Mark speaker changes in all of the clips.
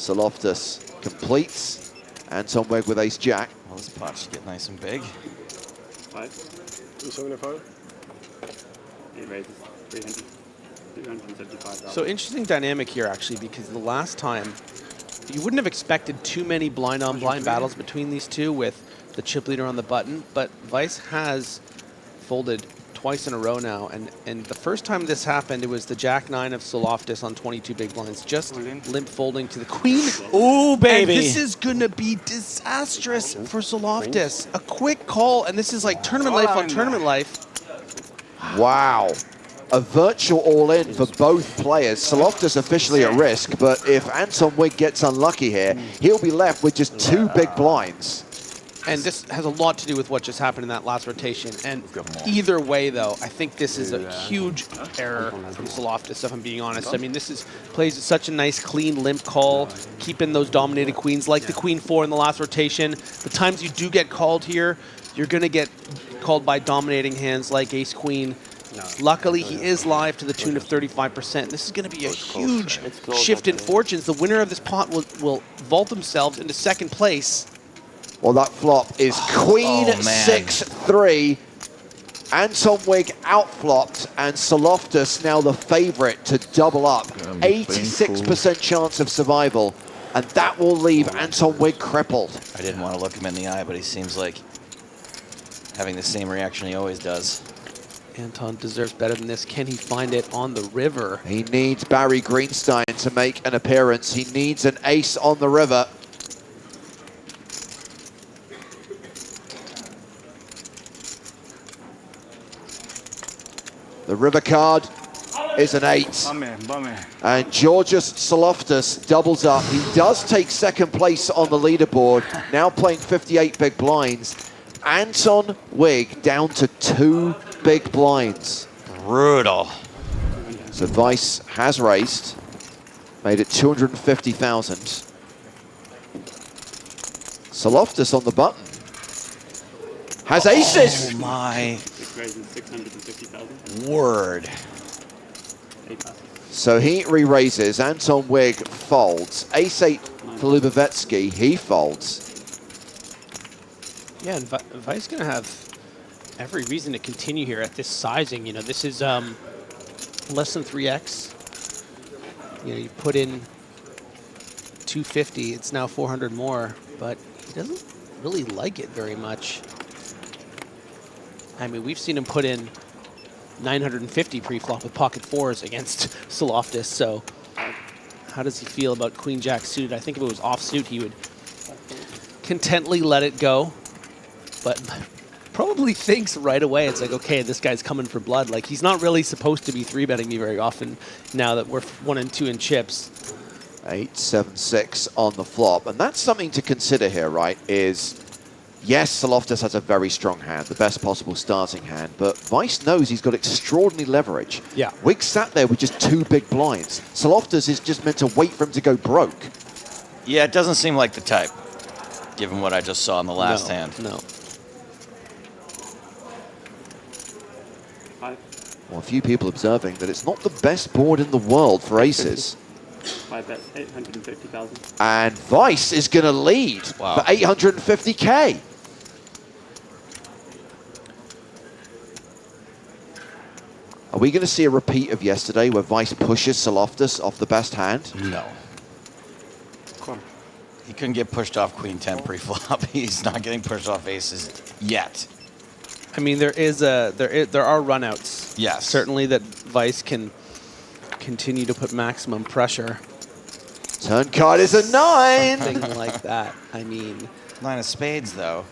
Speaker 1: Tsouloftas completes. Anton Wigg with ace-jack.
Speaker 2: Well, this pot should get nice and big.
Speaker 3: 275.
Speaker 4: It raises 375.
Speaker 5: So interesting dynamic here, actually, because the last time you wouldn't have expected too many blind-on-blind battles between these two with the chip leader on the button, but Vice has folded twice in a row now, and the first time this happened, it was the Jack-9 of Tsouloftas on 22 big blinds, just limp folding to the queen.
Speaker 2: Ooh, baby!
Speaker 5: And this is gonna be disastrous for Tsouloftas. A quick call, and this is like tournament life on tournament life.
Speaker 1: Wow. A virtual all-in for both players. Tsouloftas officially at risk, but if Anton Wigg gets unlucky here, he'll be left with just 2 big blinds.
Speaker 5: And this has a lot to do with what just happened in that last rotation. And either way, though, I think this is a huge error from Tsouloftas, if I'm being honest. I mean, this is plays such a nice, clean, limp call, keeping those dominated queens like the queen 4 in the last rotation. The times you do get called here, you're going to get called by dominating hands like ace-queen. Luckily, he is live to the tune of 35%. This is going to be a huge shift in fortunes. The winner of this pot will vault themselves into second place.
Speaker 1: Well, that flop is queen 6-3. Anton Wigg outflopped, and Tsouloftas now the favorite to double up. 86% chance of survival, and that will leave Anton Wigg crippled.
Speaker 2: I didn't want to look him in the eye, but he seems like having the same reaction he always does.
Speaker 5: Anton deserves better than this. Can he find it on the river?
Speaker 1: He needs Barry Greenstein to make an appearance. He needs an ace on the river. The river card is an 8. And Georgios Tsouloftas doubles up. He does take second place on the leaderboard, now playing 58 big blinds. Anton Wigg down to 2 big blinds.
Speaker 2: Brutal.
Speaker 1: So Vice has raised, made it 250,000. Tsouloftas on the button. Has aces!
Speaker 2: Oh my
Speaker 4: Raises 650,000.
Speaker 2: word.
Speaker 4: 8 passes.
Speaker 1: So he re-raises, Anton Wigg folds. Ace-8 for Lubavetsky, he folds.
Speaker 5: Yeah, and Vice going to have every reason to continue here at this sizing. You know, this is less than 3x. You know, you put in 250, it's now 400 more, but he doesn't really like it very much. I mean, we've seen him put in 950 pre-flop with pocket 4s against Tsouloftas, so how does he feel about Queen Jack suited? I think if it was offsuit, he would contently let it go, but probably thinks right away, it's like, okay, this guy's coming for blood. Like, he's not really supposed to be 3-betting me very often now that we're 1 and 2 in chips.
Speaker 1: 8-7-6 on the flop, and that's something to consider here, right, is yes, Tsouloftas has a very strong hand, the best possible starting hand, but Vice knows he's got extraordinary leverage.
Speaker 5: Yeah.
Speaker 1: Wigg sat there with just 2 big blinds. Tsouloftas is just meant to wait for him to go broke.
Speaker 2: Yeah, it doesn't seem like the type, given what I just saw in the last hand.
Speaker 5: No.
Speaker 1: Well, a few people observing that it's not the best board in the world for aces.
Speaker 4: 5 bets, 850,000.
Speaker 1: And Vice is going to lead for 850K. Are we going to see a repeat of yesterday where Vice pushes Tsouloftas off the best hand?
Speaker 2: No. He couldn't get pushed off Queen 10 pre-flop. He's not getting pushed off aces yet.
Speaker 5: I mean, there are runouts.
Speaker 2: Yes.
Speaker 5: Certainly that Vice can continue to put maximum pressure.
Speaker 1: Turn card is a 9.
Speaker 5: Something like that. I mean,
Speaker 2: 9 of spades, though.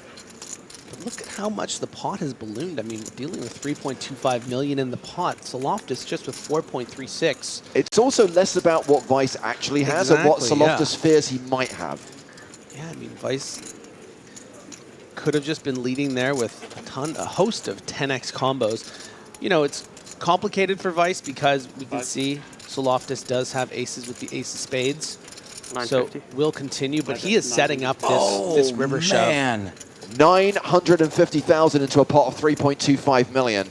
Speaker 5: but look at how much the pot has ballooned. I mean, dealing with 3.25 million in the pot. Tsouloftas just with 4.36.
Speaker 1: It's also less about what Vice actually has and what Tsouloftas fears he might have.
Speaker 5: Yeah, I mean, Vice could have just been leading there with a host of 10x combos. You know, it's complicated for Vice because we can see Tsouloftas does have aces with the ace of spades. So we'll continue, but he is setting up this river shove. 950,000
Speaker 1: into a pot of 3.25 million.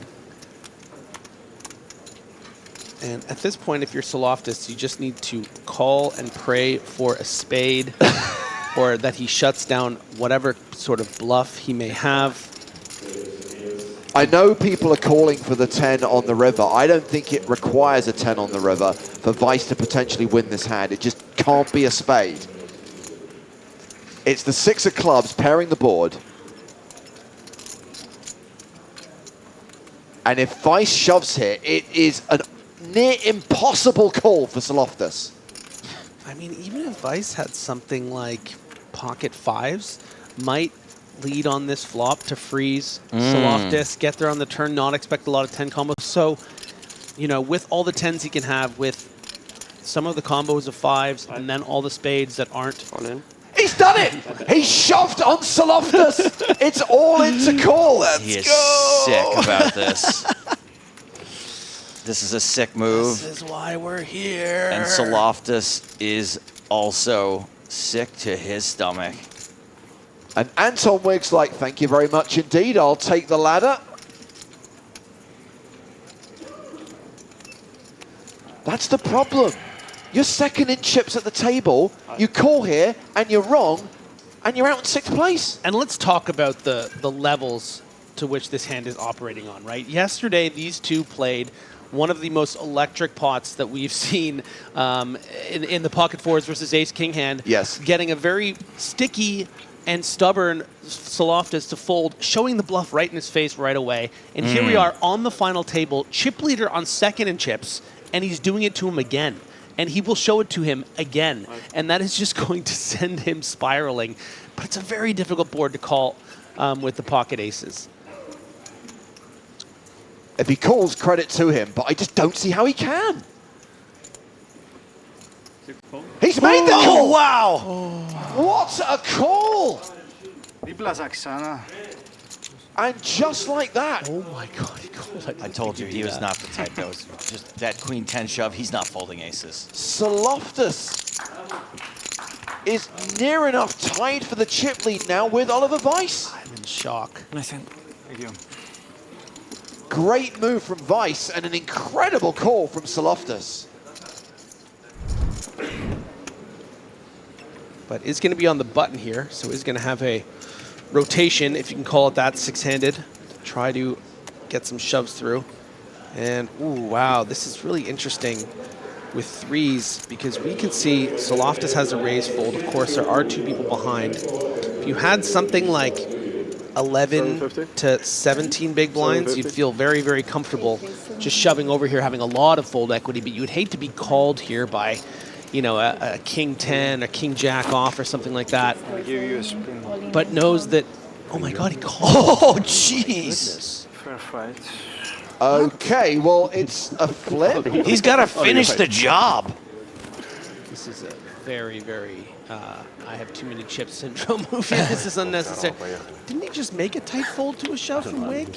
Speaker 5: And at this point, if you're Tsouloftas, you just need to call and pray for a spade or that he shuts down whatever sort of bluff he may have.
Speaker 1: I know people are calling for the 10 on the river. I don't think it requires a 10 on the river for Vice to potentially win this hand. It just can't be a spade. It's the 6 of clubs pairing the board. And if Vice shoves here, it is a near impossible call for Tsouloftas.
Speaker 5: I mean, even if Vice had something like pocket fives, might lead on this flop to freeze Tsouloftas, get there on the turn, not expect a lot of 10 combos. So, you know, with all the 10s he can have, with some of the combos of fives, and then all the spades that aren't.
Speaker 1: He's done it! He shoved on Tsouloftas! It's all into call.
Speaker 2: He is sick about this. This is a sick move.
Speaker 5: This is why we're here.
Speaker 2: And Tsouloftas is also sick to his stomach.
Speaker 1: And Anton Wigg's like, thank you very much indeed. I'll take the ladder. That's the problem. You're second in chips at the table. You call here, and you're wrong, and you're out in 6th place.
Speaker 5: And let's talk about the levels to which this hand is operating on, right? Yesterday, these two played one of the most electric pots that we've seen in the pocket fours versus ace-king hand.
Speaker 1: Yes.
Speaker 5: Getting a very sticky and stubborn Tsouloftas to fold, showing the bluff right in his face right away. And here we are on the final table, chip leader on second in chips, and he's doing it to him again. And he will show it to him again. And that is just going to send him spiraling. But it's a very difficult board to call with the pocket aces.
Speaker 1: If he calls, credit to him, but I just don't see how he can. He's made the call!
Speaker 5: Oh, wow!
Speaker 1: What a call! And just like that.
Speaker 5: Oh my God, he called it.
Speaker 2: I told you he was not the type that was just that queen 10 shove. He's not folding aces.
Speaker 1: Tsouloftas is near enough tied for the chip lead now with Oliver Vice.
Speaker 5: I'm in shock.
Speaker 3: Thank you.
Speaker 1: Great move from Vice and an incredible call from Tsouloftas.
Speaker 5: But is going to be on the button here, so is going to have a rotation, if you can call it that, six-handed, to try to get some shoves through. And, ooh, wow, this is really interesting with threes, because we can see Tsouloftas has a raise fold. Of course, there are two people behind. If you had something like 11 to 17 big blinds, you'd feel very, very comfortable just shoving over here, having a lot of fold equity, but you would hate to be called here by, you know, a king 10, a king jack off or something like that. But knows that, oh my God, he called.
Speaker 2: Oh, jeez.
Speaker 3: Fair fight.
Speaker 1: Okay, well, it's a flip.
Speaker 2: He's got to finish the job.
Speaker 5: This is a very, very, I have too many chips syndrome move here. This is unnecessary. Didn't he just make a tight fold to a shove from Wigg?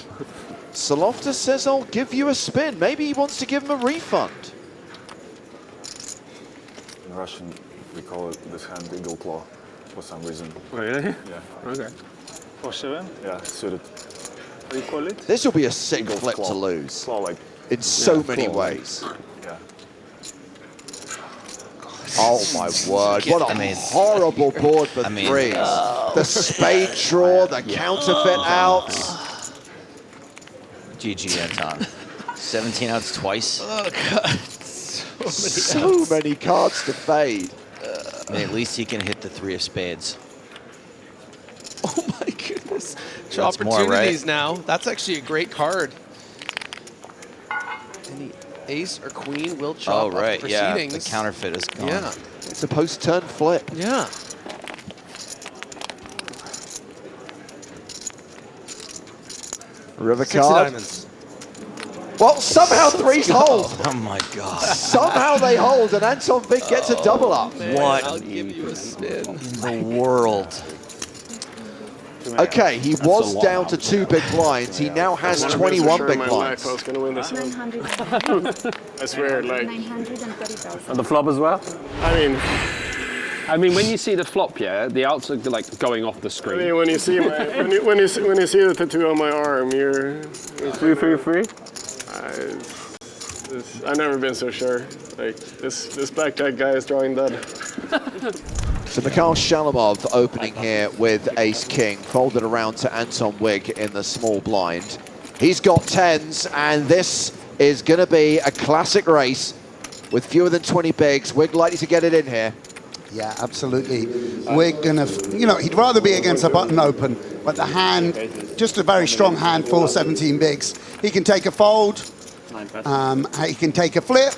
Speaker 1: Tsouloftas says, I'll give you a spin. Maybe he wants to give him a refund.
Speaker 6: In Russian, we call it this hand eagle claw for some reason.
Speaker 3: Really?
Speaker 6: Yeah.
Speaker 3: Okay. 4-7?
Speaker 6: Yeah, suited.
Speaker 3: How do you call it?
Speaker 1: This will be a sick
Speaker 6: Eagle
Speaker 1: flip
Speaker 6: claw.
Speaker 1: to lose
Speaker 6: Claw like,
Speaker 1: in so many
Speaker 6: claw, like-
Speaker 1: ways.
Speaker 6: yeah.
Speaker 1: Oh my word, what a horrible board for threes. The spade draw, the counterfeit out.
Speaker 2: GG, Anton. 17 outs twice.
Speaker 5: Oh, God.
Speaker 1: So many cards to fade.
Speaker 2: I mean, at least he can hit the 3 of spades.
Speaker 5: Oh, my goodness.
Speaker 2: That's
Speaker 5: Opportunities
Speaker 2: more, right?
Speaker 5: now. That's actually a great card. Any ace or queen will chop
Speaker 2: Oh, right,
Speaker 5: up the
Speaker 2: yeah.
Speaker 5: proceedings.
Speaker 2: The counterfeit is gone.
Speaker 5: Yeah.
Speaker 1: It's a post-turn flip.
Speaker 5: Yeah.
Speaker 1: River
Speaker 5: 6 of
Speaker 1: card.
Speaker 5: diamonds.
Speaker 1: Well, somehow threes hold.
Speaker 2: Oh, my God.
Speaker 1: Somehow they hold, and Anton Wigg gets a double up.
Speaker 2: What
Speaker 5: I'll give you a spin.
Speaker 2: in the world?
Speaker 1: Okay, he was down to 2 big blinds. He now has 21 big blinds.
Speaker 3: I was gonna win this.
Speaker 7: 900.
Speaker 3: I swear, like.
Speaker 7: 930,000.
Speaker 8: On the flop as well?
Speaker 3: I mean,
Speaker 8: when you see the flop, yeah, the outs are like going off the screen.
Speaker 3: when you see my, when you see the tattoo on my arm, you're
Speaker 8: 3-3-3?
Speaker 3: I've never been so sure. Like this blackjack guy is drawing dead.
Speaker 1: So Mikhail Shalamov opening here with ace-king, folded around to Anton Wigg in the small blind. He's got tens, and this is going to be a classic race with fewer than 20 bigs. Wigg likely to get it in here.
Speaker 9: Yeah, absolutely. Wigg gonna, he'd rather be against a button open, but the hand, just a very strong hand for 17 bigs. He can take a fold, he can take a flip,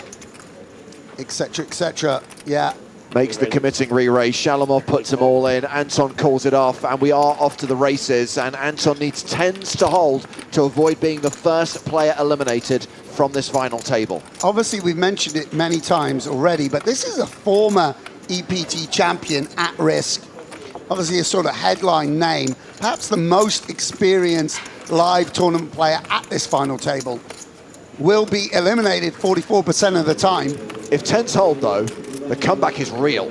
Speaker 9: etc., etc. Yeah.
Speaker 1: Makes the committing re-raise. Shalamov puts them all in. Anton calls it off, and we are off to the races. And Anton needs tens to hold to avoid being the first player eliminated from this final table.
Speaker 9: Obviously, we've mentioned it many times already, but this is a former EPT champion at risk. Obviously, a sort of headline name, perhaps the most experienced live tournament player at this final table. Will be eliminated 44% of the time.
Speaker 1: If tens hold, though, the comeback is real.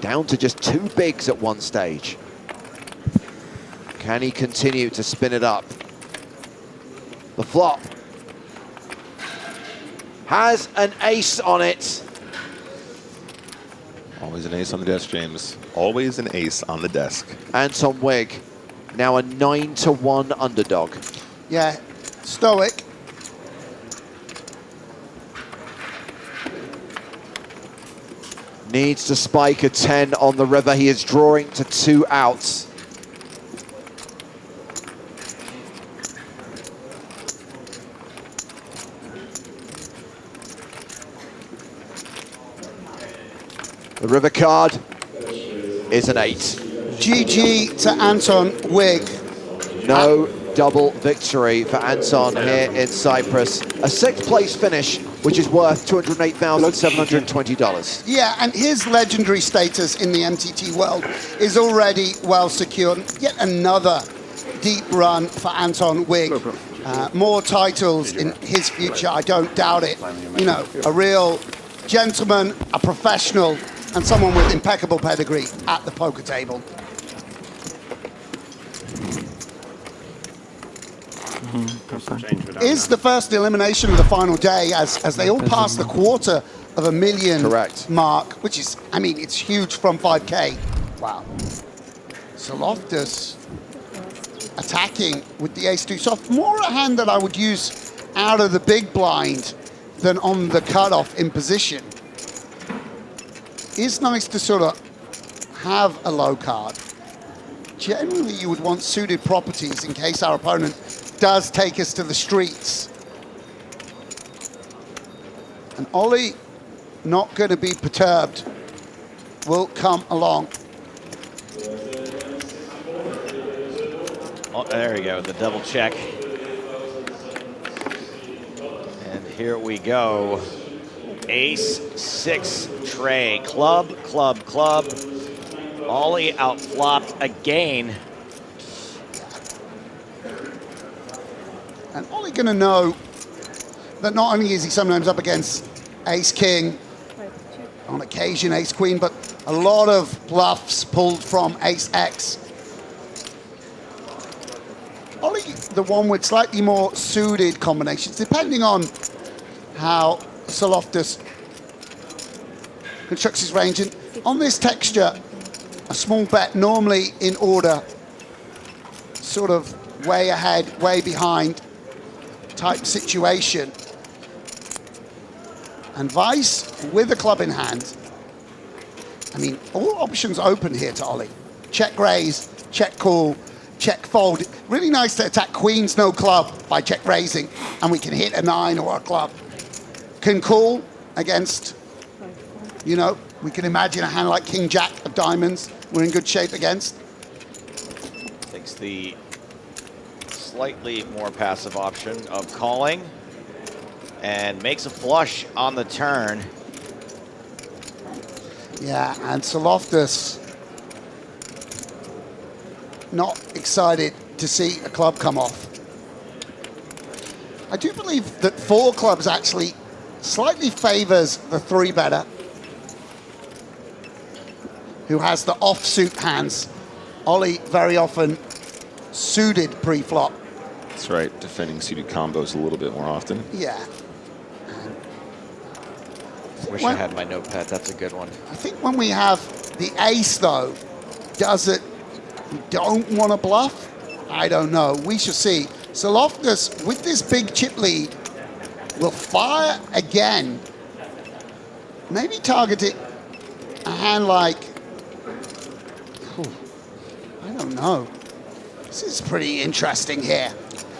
Speaker 1: Down to just 2 bigs at one stage. Can he continue to spin it up? The flop has an ace on it.
Speaker 10: Always an ace on the desk, James. Always an ace on the desk.
Speaker 1: Anton Wigg, now a 9-1 underdog.
Speaker 9: Yeah, stoic.
Speaker 1: Needs to spike a 10 on the river. He is drawing to 2 outs. The river card is an 8.
Speaker 9: GG to Anton Wigg.
Speaker 1: No double victory for Anton here in Cyprus. A 6th place finish, which is worth $208,720.
Speaker 9: Yeah, and his legendary status in the MTT world is already well secured. Yet another deep run for Anton Wigg. More titles in his future, I don't doubt it. A real gentleman, a professional, and someone with impeccable pedigree at the poker table. Is the first elimination of the final day as they all pass the $250,000 mark, which is, it's huge from 5K. Wow. Tsouloftas attacking with the ace-2 soft. More a hand that I would use out of the big blind than on the cutoff in position. It's nice to sort of have a low card. Generally, you would want suited properties in case our opponent does take us to the streets. And Ollie, not going to be perturbed, will come along.
Speaker 2: Oh, there we go, the double check. And here we go. Ace-6 tray, club, club, club. Ollie outflopped again.
Speaker 9: And Ollie going to know that not only is he sometimes up against ace-king, on occasion ace-queen, but a lot of bluffs pulled from ace-x. Ollie, the one with slightly more suited combinations, depending on how Tsouloftas constructs his range. And on this texture, a small bet normally in order, sort of way ahead, way behind type situation. And Vice with a club in hand. All options open here to Ollie. Check raise, check call, check fold. Really nice to attack queens, no club by check raising, and we can hit a 9 or a club. Can call against, we can imagine a hand like King Jack of diamonds we're in good shape against.
Speaker 2: Takes the slightly more passive option of calling and makes a flush on the turn.
Speaker 9: Yeah, and Tsouloftas not excited to see a club come off. I do believe that 4 clubs actually slightly favors the 3-better, who has the offsuit hands. Ollie very often suited pre-flop.
Speaker 10: That's right. Defending suited combos a little bit more often.
Speaker 9: Yeah.
Speaker 2: Wish I had my notepad. That's a good one.
Speaker 9: I think when we have the ace, though, does it, we don't want to bluff? I don't know. We shall see. Tsouloftas, with this big chip lead, will fire again. Maybe target it a hand like, I don't know. This is pretty interesting here.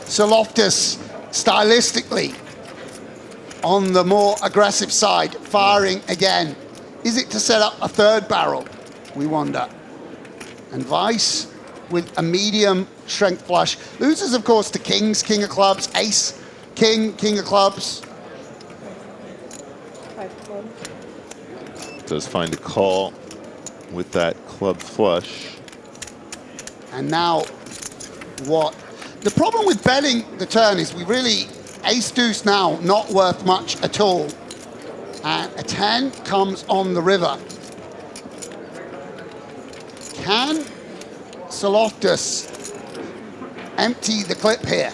Speaker 9: Tsouloftas, stylistically, on the more aggressive side, firing again. Is it to set up a third barrel? We wonder. And Vice with a medium strength flush. Loses, of course, to kings, king of clubs, ace, king, king of clubs.
Speaker 7: 5 club.
Speaker 10: Does find a call with that club flush.
Speaker 9: And now, what? The problem with betting the turn is we really, ace deuce now, not worth much at all. And a 10 comes on the river. Can Tsouloftas empty the clip here?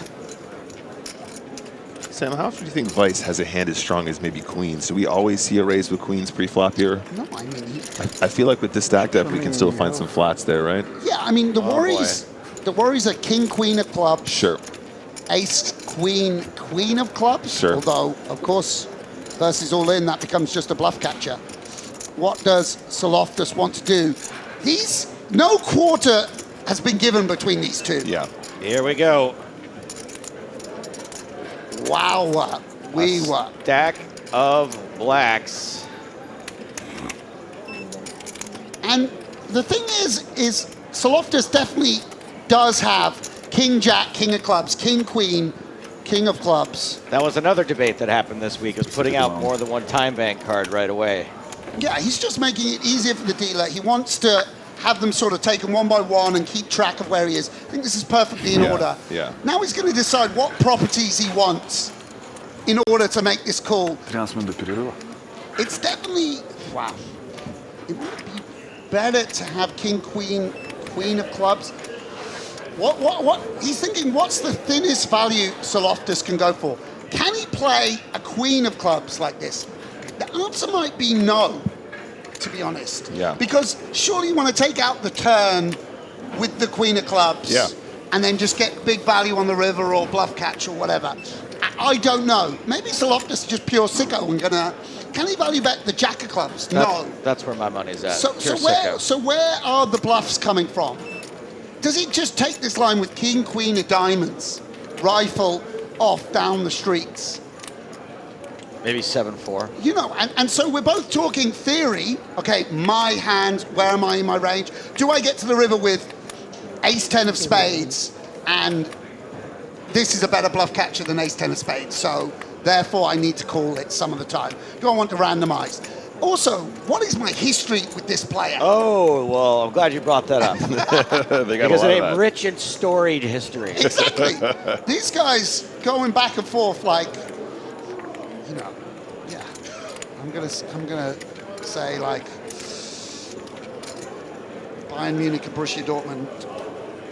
Speaker 10: Sam, how often do you think Vice has a hand as strong as maybe queens? Do we always see a raise with queens pre-flop here?
Speaker 9: No, I mean...
Speaker 10: I feel like with this stacked up, we can still find some flats there, right?
Speaker 9: Yeah, I mean, the worries are king, queen of clubs.
Speaker 10: Sure.
Speaker 9: Ace, queen, queen of clubs.
Speaker 10: Sure.
Speaker 9: Although, of course, versus all in, that becomes just a bluff catcher. What does Tsouloftas want to do? No quarter has been given between these two.
Speaker 10: Yeah.
Speaker 2: Here we go.
Speaker 9: Wow, we were.
Speaker 2: Stack of blacks.
Speaker 9: And the thing is Tsouloftas definitely does have king, jack, king of clubs, king, queen, king of clubs.
Speaker 2: That was another debate that happened this week, is putting out more than one time bank card right away.
Speaker 9: Yeah, he's just making it easier for the dealer. He wants to have them sort of taken one by one and keep track of where he is. I think this is perfectly in order.
Speaker 10: Yeah.
Speaker 9: Now he's going to decide what properties he wants in order to make this call. It's definitely, wow. It would be better to have king, queen, queen of clubs. What? He's thinking, what's the thinnest value Tsouloftas can go for? Can he play a queen of clubs like this? The answer might be no, to be honest.
Speaker 10: Yeah.
Speaker 9: Because surely you want to take out the turn with the queen of clubs.
Speaker 10: Yeah.
Speaker 9: And then just get big value on the river or bluff catch or whatever. I don't know. Maybe Tsouloftas is just pure sicko and gonna. Can he value bet the jack of clubs? No.
Speaker 2: That's where my money's at.
Speaker 9: So where are the bluffs coming from? Does he just take this line with king, queen of diamonds, rifle off down the streets?
Speaker 2: Maybe 7-4.
Speaker 9: You know, and so we're both talking theory. Okay, my hand, where am I in my range? Do I get to the river with ace 10 of spades, and this is a better bluff catcher than ace 10 of spades, so therefore I need to call it some of the time. Do I want to randomize? Also, what is my history with this player?
Speaker 2: Oh, well, I'm glad you brought that up. Because of a rich and storied history.
Speaker 9: Exactly. These guys going back and forth like, you know, yeah. I'm gonna say like Bayern Munich and Borussia Dortmund.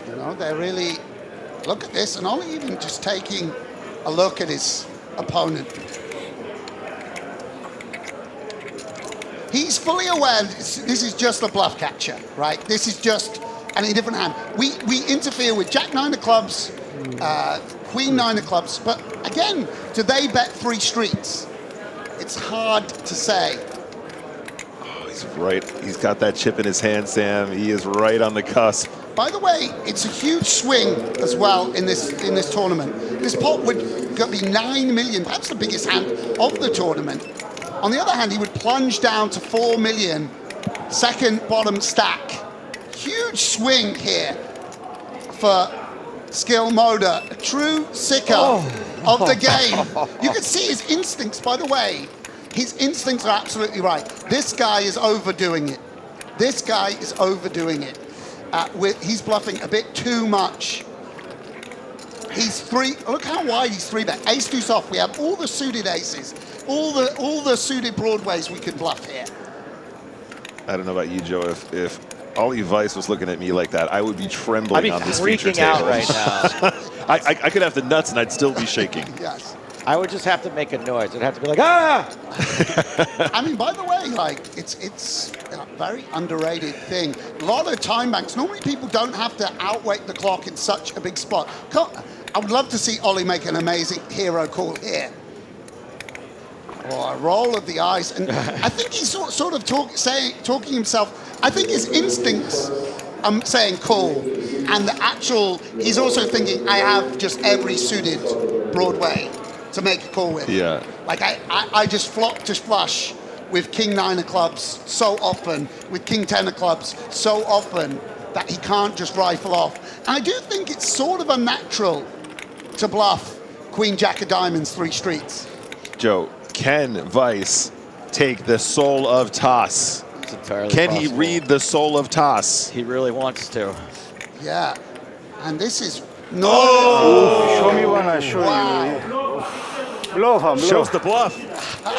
Speaker 9: You know, they're really, look at this, and Ollie even just taking a look at his opponent. He's fully aware this is just a bluff catcher, right? This is just a different hand. We interfere with jack 9 of clubs, queen 9 of clubs, but again, do they bet 3 streets? It's hard to say.
Speaker 10: Oh, he's right. He's got that chip in his hand, Sam. He is right on the cusp.
Speaker 9: By the way, it's a huge swing as well in this tournament. This pot would be 9 million, perhaps the biggest hand of the tournament. On the other hand, he would plunge down to 4 million, second bottom stack. Huge swing here for Skill Moda, a true sicko of the game. You can see his instincts, by the way. His instincts are absolutely right. This guy is overdoing it. This guy is overdoing it. He's bluffing a bit too much. Look how wide he's 3-bet. Ace deuce off. We have all the suited aces. All the suited broadways we could bluff here.
Speaker 10: I don't know about you, Joe. If Ollie Weiss was looking at me like that, I would be trembling on this feature
Speaker 2: freaking out
Speaker 10: table.
Speaker 2: right now.
Speaker 10: I could have the nuts and I'd still be shaking.
Speaker 9: Yes.
Speaker 2: I would just have to make a noise. It'd have to be like, ah!
Speaker 9: I mean, by the way, like, it's a very underrated thing. A lot of time banks, normally people don't have to outweight the clock in such a big spot. I would love to see Ollie make an amazing hero call here. Or a roll of the eyes. And I think he's sort of talking himself. I think his instincts, saying call, and the actual, he's also thinking, I have just every suited Broadway to make a call with.
Speaker 10: Yeah.
Speaker 9: Like I just flop to flush with King 9 of clubs so often, with King 10 of clubs so often that he can't just rifle off. And I do think it's sort of unnatural to bluff Queen Jack of Diamonds 3 streets.
Speaker 10: Joe, can Weiss take the soul of toss?
Speaker 2: It's entirely
Speaker 10: Can
Speaker 2: possible.
Speaker 10: he read the soul of toss?
Speaker 2: He really wants to.
Speaker 9: Yeah. And this is no.
Speaker 10: Oh!
Speaker 11: Show me one, I show you. Bluff.
Speaker 10: Shows the bluff.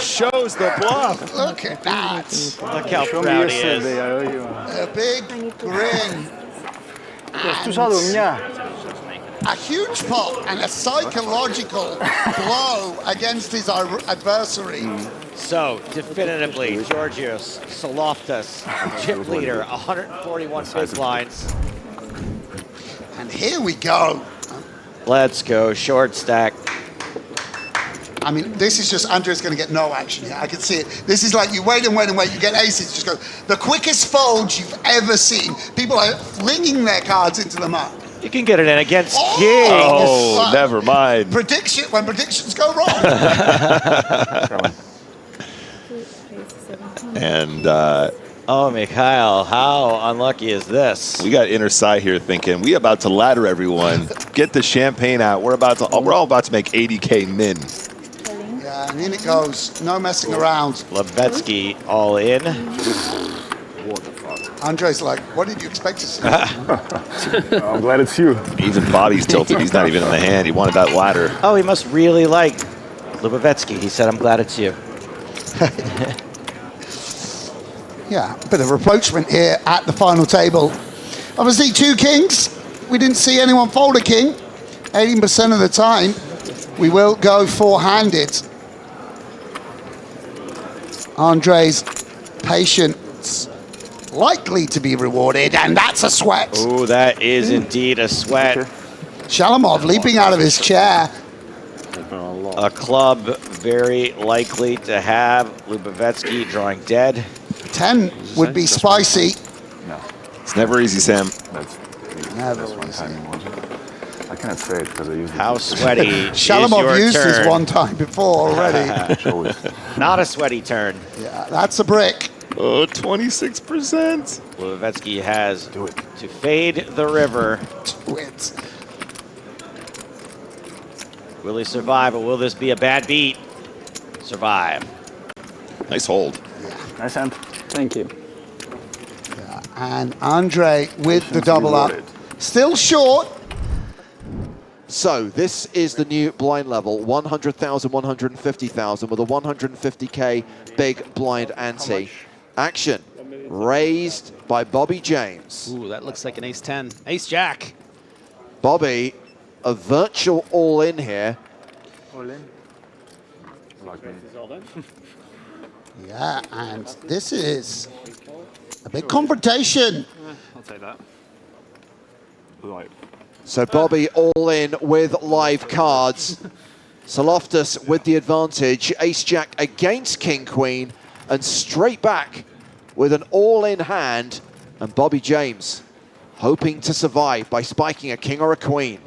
Speaker 10: Shows the bluff.
Speaker 9: Look at that.
Speaker 2: Look how
Speaker 11: Show me
Speaker 2: proud he is.
Speaker 11: yesterday, I owe you.
Speaker 9: A big grin. A huge pop and a psychological blow against his adversary.
Speaker 2: So, definitively, Georgios, Tsouloftas, chip leader, 141 big blinds.
Speaker 9: And here we go.
Speaker 2: Let's go, short stack.
Speaker 9: I mean, this is just, Andre's going to get no action here. I can see it. This is like you wait and wait and wait. You get aces. Just go. The quickest folds you've ever seen. People are flinging their cards into the mud.
Speaker 2: You can get it in against
Speaker 9: Oh!
Speaker 2: King.
Speaker 10: Oh, never mind.
Speaker 9: Prediction when predictions go wrong.
Speaker 10: And
Speaker 2: Oh, Mikhail, how unlucky is this?
Speaker 10: we got inner side here thinking we about to ladder everyone. Get the champagne out. We're all about to make 80K min.
Speaker 9: Yeah, and in it goes. No messing around.
Speaker 2: Levetsky all in.
Speaker 9: Andre's like, what did you expect to see?
Speaker 6: I'm glad it's you.
Speaker 10: Even body's tilted. He's not even in the hand. He wanted that ladder.
Speaker 2: Oh, he must really like Lubavetsky. He said, I'm glad it's you.
Speaker 9: Yeah, a bit of rapprochement here at the final table. Obviously, 2 kings. We didn't see anyone fold a king. 18% of the time, we will go 4-handed. Andre's patience likely to be rewarded, and that's a sweat.
Speaker 2: Oh, that is indeed a sweat.
Speaker 9: Shalamov leaping out of his chair.
Speaker 2: A club very likely to have Lubavetsky drawing dead.
Speaker 9: 10 would be spicy.
Speaker 6: No,
Speaker 10: It's never easy, Sam.
Speaker 6: that's
Speaker 9: Never
Speaker 6: one
Speaker 9: easy.
Speaker 6: time emoji. I cannot say it because I used it.
Speaker 2: How sweaty is
Speaker 9: Shalamov
Speaker 2: your
Speaker 9: used
Speaker 2: turn?
Speaker 9: his one time before already.
Speaker 6: Show it.
Speaker 2: Not a sweaty turn.
Speaker 9: Yeah, that's a brick.
Speaker 10: Oh, 26%.
Speaker 2: Lubavetsky has to fade the river.
Speaker 9: Wins.
Speaker 2: Will he survive, or will this be a bad beat? Survive.
Speaker 10: Nice hold.
Speaker 11: Nice hand.
Speaker 8: Thank you.
Speaker 9: And Andre with the double up. Still short.
Speaker 1: So this is the new blind level, 100,000, 150,000 with a 150K big blind ante. Action raised by Bobby James.
Speaker 5: Ooh, that looks like an ace-10. Ace-jack.
Speaker 1: Bobby, a virtual all-in here.
Speaker 11: All in.
Speaker 9: Yeah, and this is a big confrontation.
Speaker 8: I'll take that.
Speaker 6: Like,
Speaker 1: So Bobby all in with live cards. Tsouloftas with the advantage. Ace-jack against king-queen and straight back with an all-in hand. And Bobby James hoping to survive by spiking a king or a queen.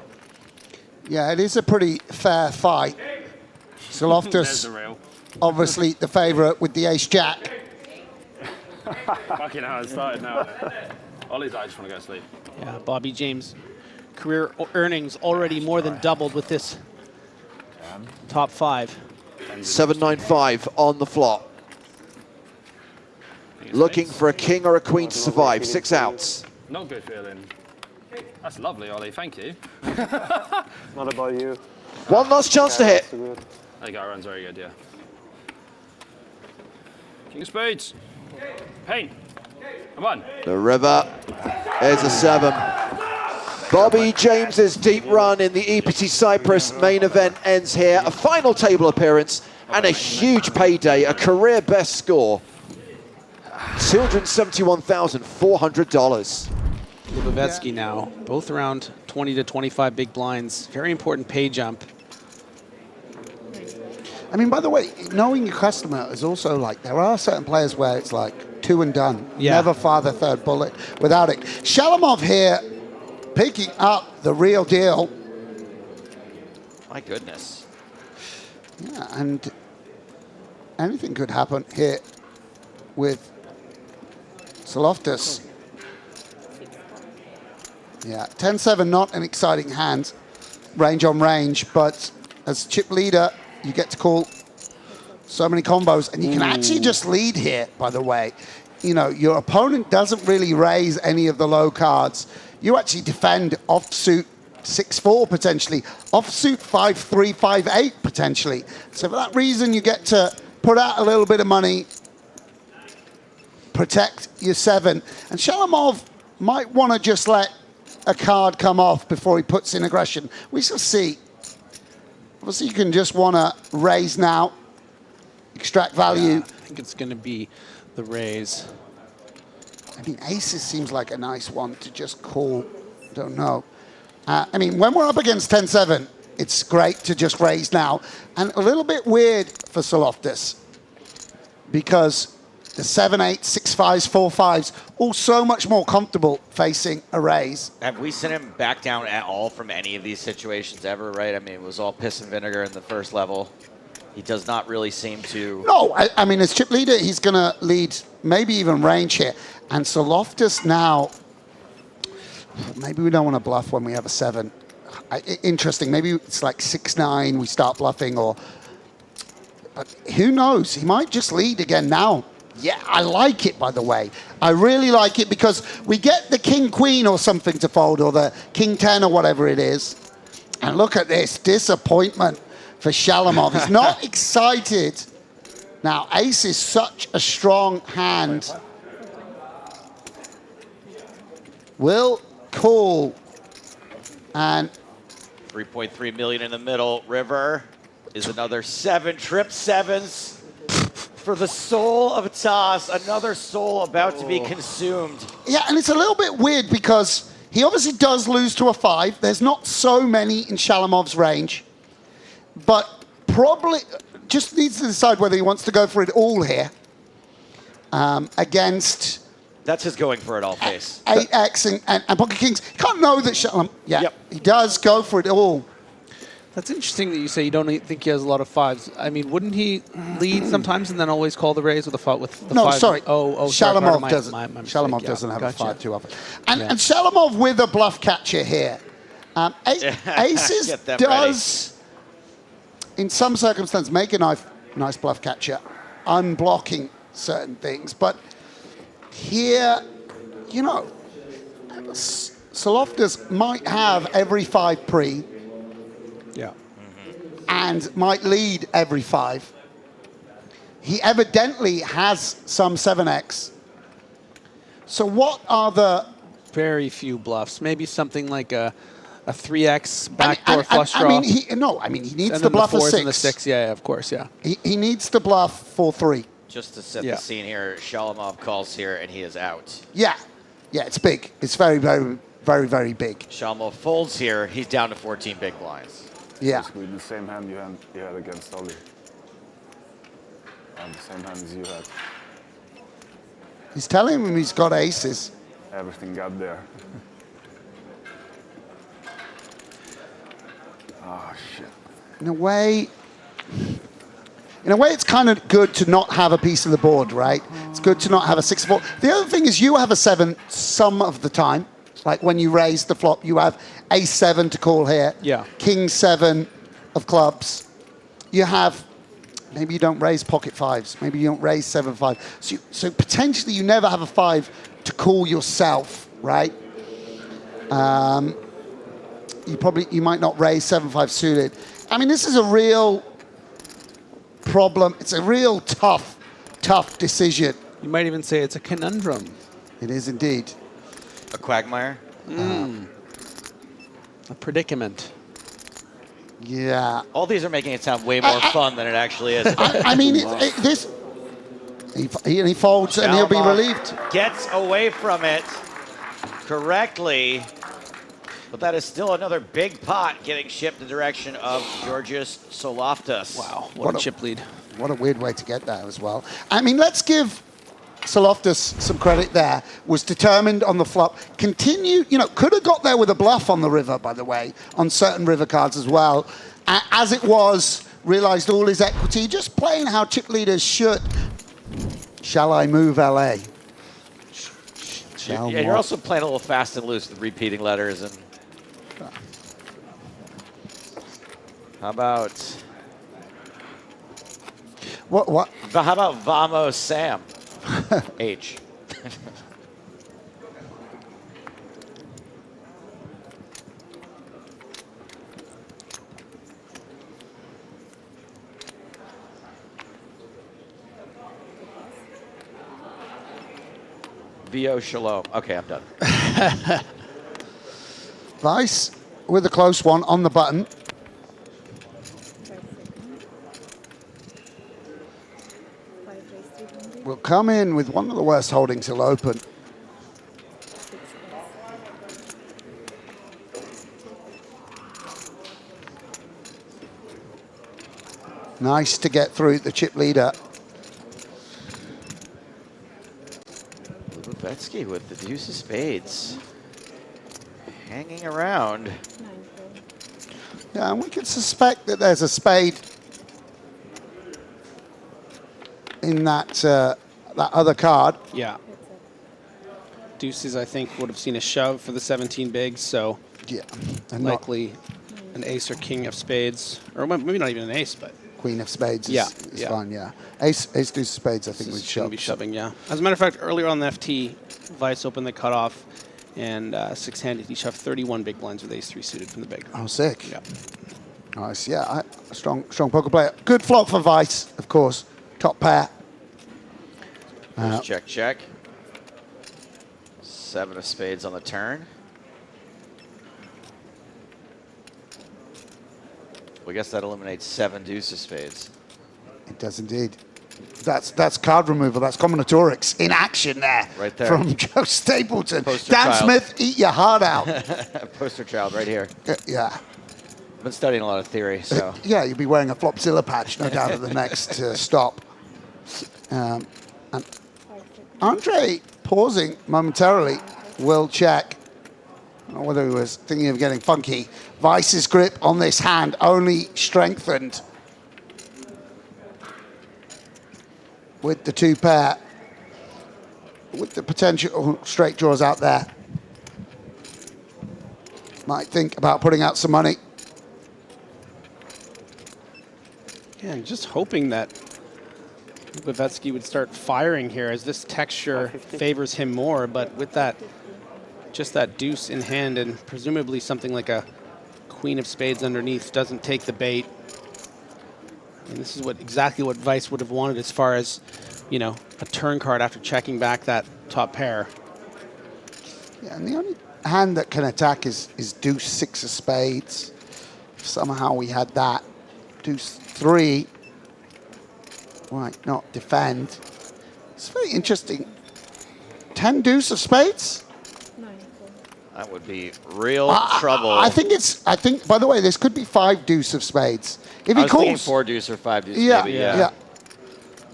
Speaker 9: Yeah, it is a pretty fair fight.
Speaker 8: There's
Speaker 9: Tsouloftas,
Speaker 8: the real.
Speaker 9: obviously the favourite with the ace-jack.
Speaker 8: Fucking hell, it started now. Ollie's I just want to go to sleep.
Speaker 5: Yeah, Bobby James. Career earnings already more than doubled with this top 5.
Speaker 1: 795 on the flop. Looking for a king or a queen to survive. 6 outs.
Speaker 8: Not good feeling. That's lovely, Ollie. Thank you.
Speaker 11: Not about you.
Speaker 1: One last chance to hit.
Speaker 8: There you go. Runs very good, yeah. King of spades. Pain. Come on.
Speaker 1: The river is a 7. Bobby James's deep run in the EPT Cyprus main event ends here. A final table appearance and a huge payday, a career best score. $271,400.
Speaker 5: Lubovetsky now, both around 20 to 25 big blinds. Very important pay jump.
Speaker 9: I mean, by the way, knowing your customer is also like, there are certain players where it's like 2 and done.
Speaker 5: Yeah.
Speaker 9: Never fire the third bullet without it. Shalamov here picking up the real deal.
Speaker 2: My goodness.
Speaker 9: Yeah, and anything could happen here with Tsouloftas. Yeah, 10-7, not an exciting hand, range on range, but as chip leader, you get to call so many combos, and you can actually just lead here, by the way. You know, your opponent doesn't really raise any of the low cards. You actually defend offsuit 6-4 potentially, offsuit 5-3, 5-8 potentially. So for that reason, you get to put out a little bit of money, protect your 7. And Shalamov might want to just let a card come off before he puts in aggression. We shall see. Obviously, you can just want to raise now, extract value.
Speaker 5: Yeah, I think it's going to be the raise.
Speaker 9: I mean, aces seems like a nice one to just call. Don't know. I mean, when we're up against 10-7, it's great to just raise now. And a little bit weird for Tsouloftas because the 7-8, 6-5s, 4-5s, all so much more comfortable facing a raise.
Speaker 2: Have we seen him back down at all from any of these situations ever, right? I mean, it was all piss and vinegar in the first level. He does not really seem to...
Speaker 9: No, I mean, as chip leader, he's going to lead maybe even range here. And Tsouloftas now, maybe we don't want to bluff when we have a 7. Interesting, maybe it's like 6-9, we start bluffing, or... But who knows? He might just lead again now. Yeah, I like it, by the way. I really like it because we get the king-queen or something to fold, or the king-10 or whatever it is. And look at this disappointment for Shalamov. He's not excited. Now, ace is such a strong hand. Will call. And
Speaker 2: 3.3 million in the middle. River is another 7 trip 7s. For the soul of a toss, another soul about to be consumed.
Speaker 9: yeah, and it's a little bit weird because he obviously does lose to a 5. There's not so many in Shalamov's range, but probably just needs to decide whether he wants to go for it all here against...
Speaker 2: That's his going for it all face.
Speaker 9: 8X and Pocket Kings. You can't know that Shalamov... Yeah,
Speaker 2: Yep.
Speaker 9: He does go for it all.
Speaker 5: That's interesting that you say you don't think he has a lot of 5s. I mean, wouldn't he lead sometimes and then always call the raise with a 5 with the 5?
Speaker 9: No, sorry.
Speaker 5: Sorry,
Speaker 9: Shalamov
Speaker 5: my
Speaker 9: doesn't.
Speaker 5: mistake.
Speaker 9: Shalamov
Speaker 5: Yeah,
Speaker 9: doesn't have
Speaker 5: gotcha.
Speaker 9: a 5 too often. And Shalamov with a bluff catcher here. Aces
Speaker 2: Get them
Speaker 9: does, in some circumstances, make a nice bluff catcher, unblocking certain things. But here, you know, Tsouloftas might have every 5 pre.
Speaker 5: Yeah.
Speaker 9: And might lead every 5. He evidently has some 7X. So what are the...
Speaker 5: Very few bluffs. Maybe something like a 3X backdoor flush draw.
Speaker 9: I mean, he needs
Speaker 5: and
Speaker 9: to bluff
Speaker 5: the
Speaker 9: a
Speaker 5: 4s
Speaker 9: 6.
Speaker 5: and the 6, yeah, of course, yeah.
Speaker 9: He needs to bluff 4-3.
Speaker 2: Just to set the scene here, Shalamov calls here and he is out.
Speaker 9: Yeah. Yeah, it's big. It's very, very, very, very big.
Speaker 2: Shalamov folds here. He's down to 14 big blinds.
Speaker 9: Yeah.
Speaker 6: Basically the same hand you had against Ollie. And the same hand as you had.
Speaker 9: He's telling him he's got aces.
Speaker 6: Everything got there. Oh, shit.
Speaker 9: In a way, it's kind of good to not have a piece of the board, right? It's good to not have a 6-4. The other thing is you have a 7 some of the time. Like when you raise the flop, you have ace-7 to call here.
Speaker 5: Yeah.
Speaker 9: King-7 of clubs. You have, maybe you don't raise pocket 5s. Maybe you don't raise 7-5. So potentially you never have a 5 to call yourself, right? You might not raise 7-5 suited. I mean, this is a real problem. It's a real tough decision.
Speaker 5: You might even say it's a conundrum.
Speaker 9: It is indeed.
Speaker 2: A quagmire.
Speaker 5: A predicament.
Speaker 9: Yeah.
Speaker 2: All these are making it sound way more fun than it actually is.
Speaker 9: I mean, this. He folds and he'll be
Speaker 2: Shalamov
Speaker 9: relieved.
Speaker 2: Gets away from it correctly, but that is still another big pot getting shipped in the direction of Georgios Tsouloftas.
Speaker 5: Wow, what a chip lead.
Speaker 9: What a weird way to get there as well. I mean, let's give Tsouloftas some credit there. Was determined on the flop. Continued, could have got there with a bluff on the river, by the way, on certain river cards as well. As it was, realized all his equity, just playing how chip leaders should. Shall I move LA?
Speaker 2: You're also playing a little fast and loose with repeating letters. And how about
Speaker 9: what?
Speaker 2: How about Vamos Sam? H. VO Shalom. Okay, I'm done.
Speaker 9: Vice with a close one on the button. Will come in with one of the worst holdings he'll open. Nice to get through the chip leader.
Speaker 2: Lubetsky with the deuce of spades. Hanging around.
Speaker 9: Yeah, and we could suspect that there's a spade in that that other card.
Speaker 5: Yeah. Deuces, I think, would have seen a shove for the 17 bigs, so
Speaker 9: yeah,
Speaker 5: and likely an ace or king of spades, or maybe not even an ace, but
Speaker 9: queen of spades is fine. Yeah, ace deuce of spades. I think we'd shove.
Speaker 5: Be shoving. Yeah. As a matter of fact, earlier on the FT, Vice opened the cutoff, and six-handed he shoved 31 big blinds with ace-3 suited from the big.
Speaker 9: Oh, sick.
Speaker 5: Yeah.
Speaker 9: Nice. Yeah, strong poker player. Good flop for Vice, of course. Top pair.
Speaker 2: Check, check. 7 of spades on the turn. Well, I guess that eliminates 7 deuce of spades.
Speaker 9: It does indeed. That's card removal. That's combinatorics in action there.
Speaker 2: Right there.
Speaker 9: From Joe Stapleton.
Speaker 2: Poster
Speaker 9: Dan
Speaker 2: child.
Speaker 9: Smith, eat your heart out.
Speaker 2: Poster child right here.
Speaker 9: Yeah.
Speaker 2: I've been studying a lot of theory, so.
Speaker 9: Yeah, you'll be wearing a Flopzilla patch, no doubt, at the next stop. And Andre, pausing momentarily, will check. I don't know whether he was thinking of getting funky. Vice's grip on this hand only strengthened with the 2 pair, with the potential straight draws out there. Might think about putting out some money.
Speaker 5: Yeah, I'm just hoping that Lubetsky would start firing here as this texture favors him more, but with that, just that deuce in hand and presumably something like a queen of spades underneath doesn't take the bait. And this is exactly what Vice would have wanted as far as, a turn card after checking back that top pair.
Speaker 9: Yeah, and the only hand that can attack is deuce 6 of spades. Somehow we had that. Deuce 3. Right, not defend. It's very interesting. 10 deuce of spades?
Speaker 2: That would be real trouble.
Speaker 9: I think, by the way, this could be 5 deuce of spades. If he
Speaker 2: I was thinking
Speaker 9: calls
Speaker 2: 4 deuce or 5 deuce,
Speaker 9: yeah,
Speaker 2: maybe.
Speaker 9: yeah.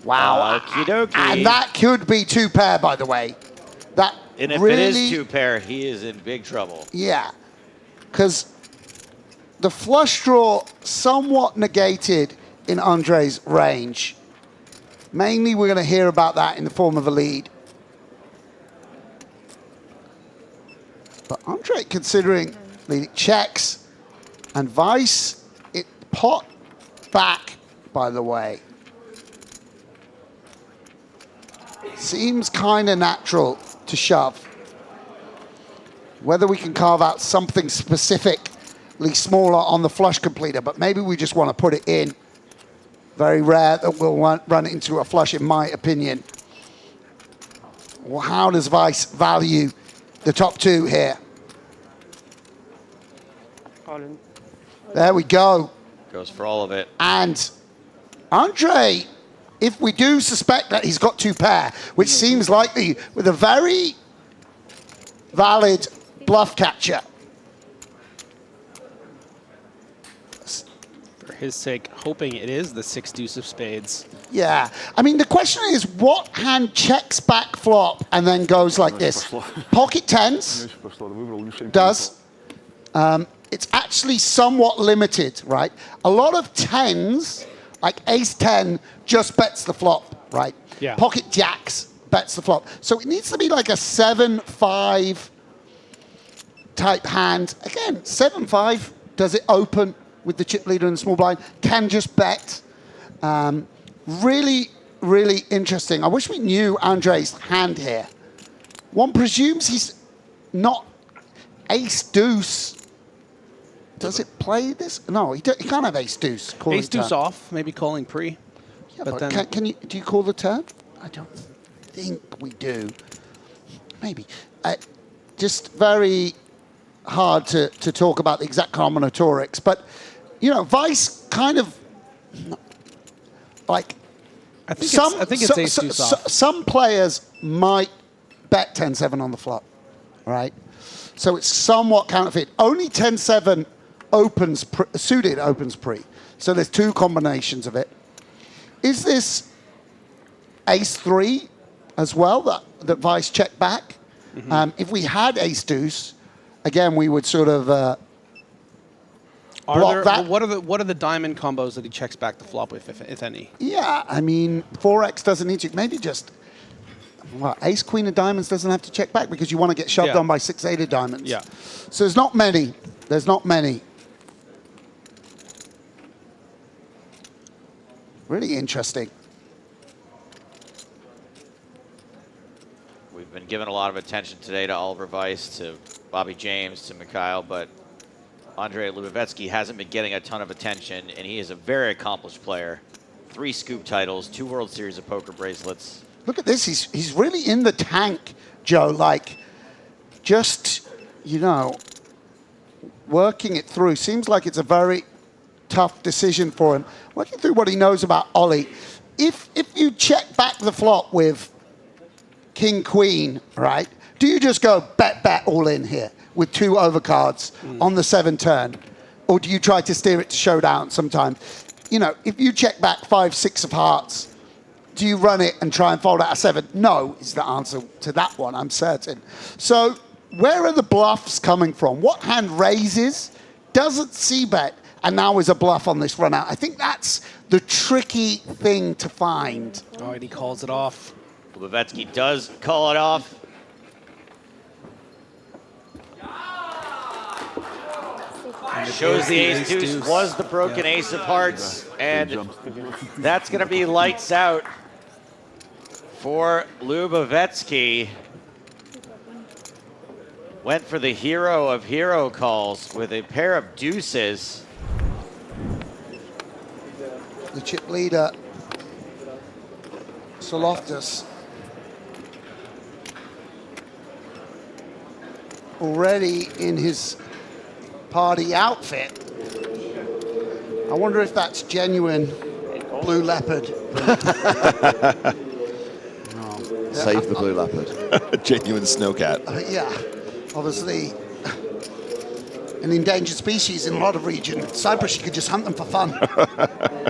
Speaker 9: Wow.
Speaker 2: Okie dokie.
Speaker 9: And that could be 2 pair, by the way. That
Speaker 2: And if
Speaker 9: really,
Speaker 2: it is 2 pair, he is in big trouble.
Speaker 9: yeah, because the flush draw somewhat negated in Andre's range. Mainly, we're going to hear about that in the form of a lead. But Andre, considering leading checks, and Vice, it pot back, by the way. Seems kind of natural to shove. Whether we can carve out something specifically smaller on the flush completer, but maybe we just want to put it in. Very rare that we'll run into a flush, in my opinion. Well, how does Vice value the top two here?
Speaker 4: All in.
Speaker 9: There we go.
Speaker 2: Goes for all of it.
Speaker 9: And Andre, if we do suspect that he's got two pair, which seems likely with a very valid bluff catcher.
Speaker 5: For his sake, hoping it is the 6 deuce of spades.
Speaker 9: Yeah. I mean, the question is what hand checks back flop and then goes like this? Pocket tens does. It's actually somewhat limited, right? A lot of tens, like ace 10, just bets the flop, right?
Speaker 5: Yeah.
Speaker 9: Pocket jacks bets the flop. So it needs to be like a 7-5 type hand. Again, 7-5, does it open with the chip leader and the small blind? Can just bet. Really, really interesting. I wish we knew Andre's hand here. One presumes he's not ace deuce. Does it play this? No, he can't have ace deuce.
Speaker 5: Ace deuce off, maybe calling pre.
Speaker 9: Yeah,
Speaker 5: but then
Speaker 9: do you call the turn? I don't think we do. Maybe. Just very hard to talk about the exact combinatorics. But, you know, Vice kind of like
Speaker 5: I think it's ace deuce off.
Speaker 9: Some players might bet 10-7 on the flop, right? So it's somewhat counterfeit. Only 10-7 opens suited opens pre. So there's two combinations of it. Is this ace 3 as well that Vice checked back? Mm-hmm. If we had ace deuce, again we would sort of block that.
Speaker 5: What are the diamond combos that he checks back the flop with, if any? Yeah,
Speaker 9: I mean 4x doesn't need to. Maybe just ace queen of diamonds doesn't have to check back because you want to get shoved on by 6-8 of diamonds.
Speaker 5: Yeah.
Speaker 9: So there's not many. There's not many. Really interesting.
Speaker 2: We've been giving a lot of attention today to Oliver Weiss, to Bobby James, to Mikhail, but Andrei Lubovetsky hasn't been getting a ton of attention, and he is a very accomplished player. 3 scoop titles, 2 World Series of Poker bracelets.
Speaker 9: Look at this. He's really in the tank, Joe. Like, just, you know, working it through. Seems like it's a very tough decision for him. Working through what he knows about Ollie. If you check back the flop with King Queen, right? Do you just go bet all in here with 2 overcards on the 7 turn, or do you try to steer it to showdown sometime? You know, if you check back 5-6 of hearts, do you run it and try and fold out a 7? No, is the answer to that one, I'm certain. So where are the bluffs coming from? What hand raises, doesn't c-bet, and now is a bluff on this run out? I think that's the tricky thing to find.
Speaker 5: Oh, and he calls it off.
Speaker 2: Lubovetsky does call it off. Shows the ace deuce was the broken ace of hearts, and that's going to be lights out for Lubovetsky. Went for the hero of hero calls with a pair of deuces.
Speaker 9: The chip leader, Tsouloftas, already in his party outfit. I wonder if that's genuine blue leopard.
Speaker 10: Save the blue leopard. Genuine snowcat.
Speaker 9: Yeah, obviously an endangered species in a lot of regions. Cyprus, you could just hunt them for fun.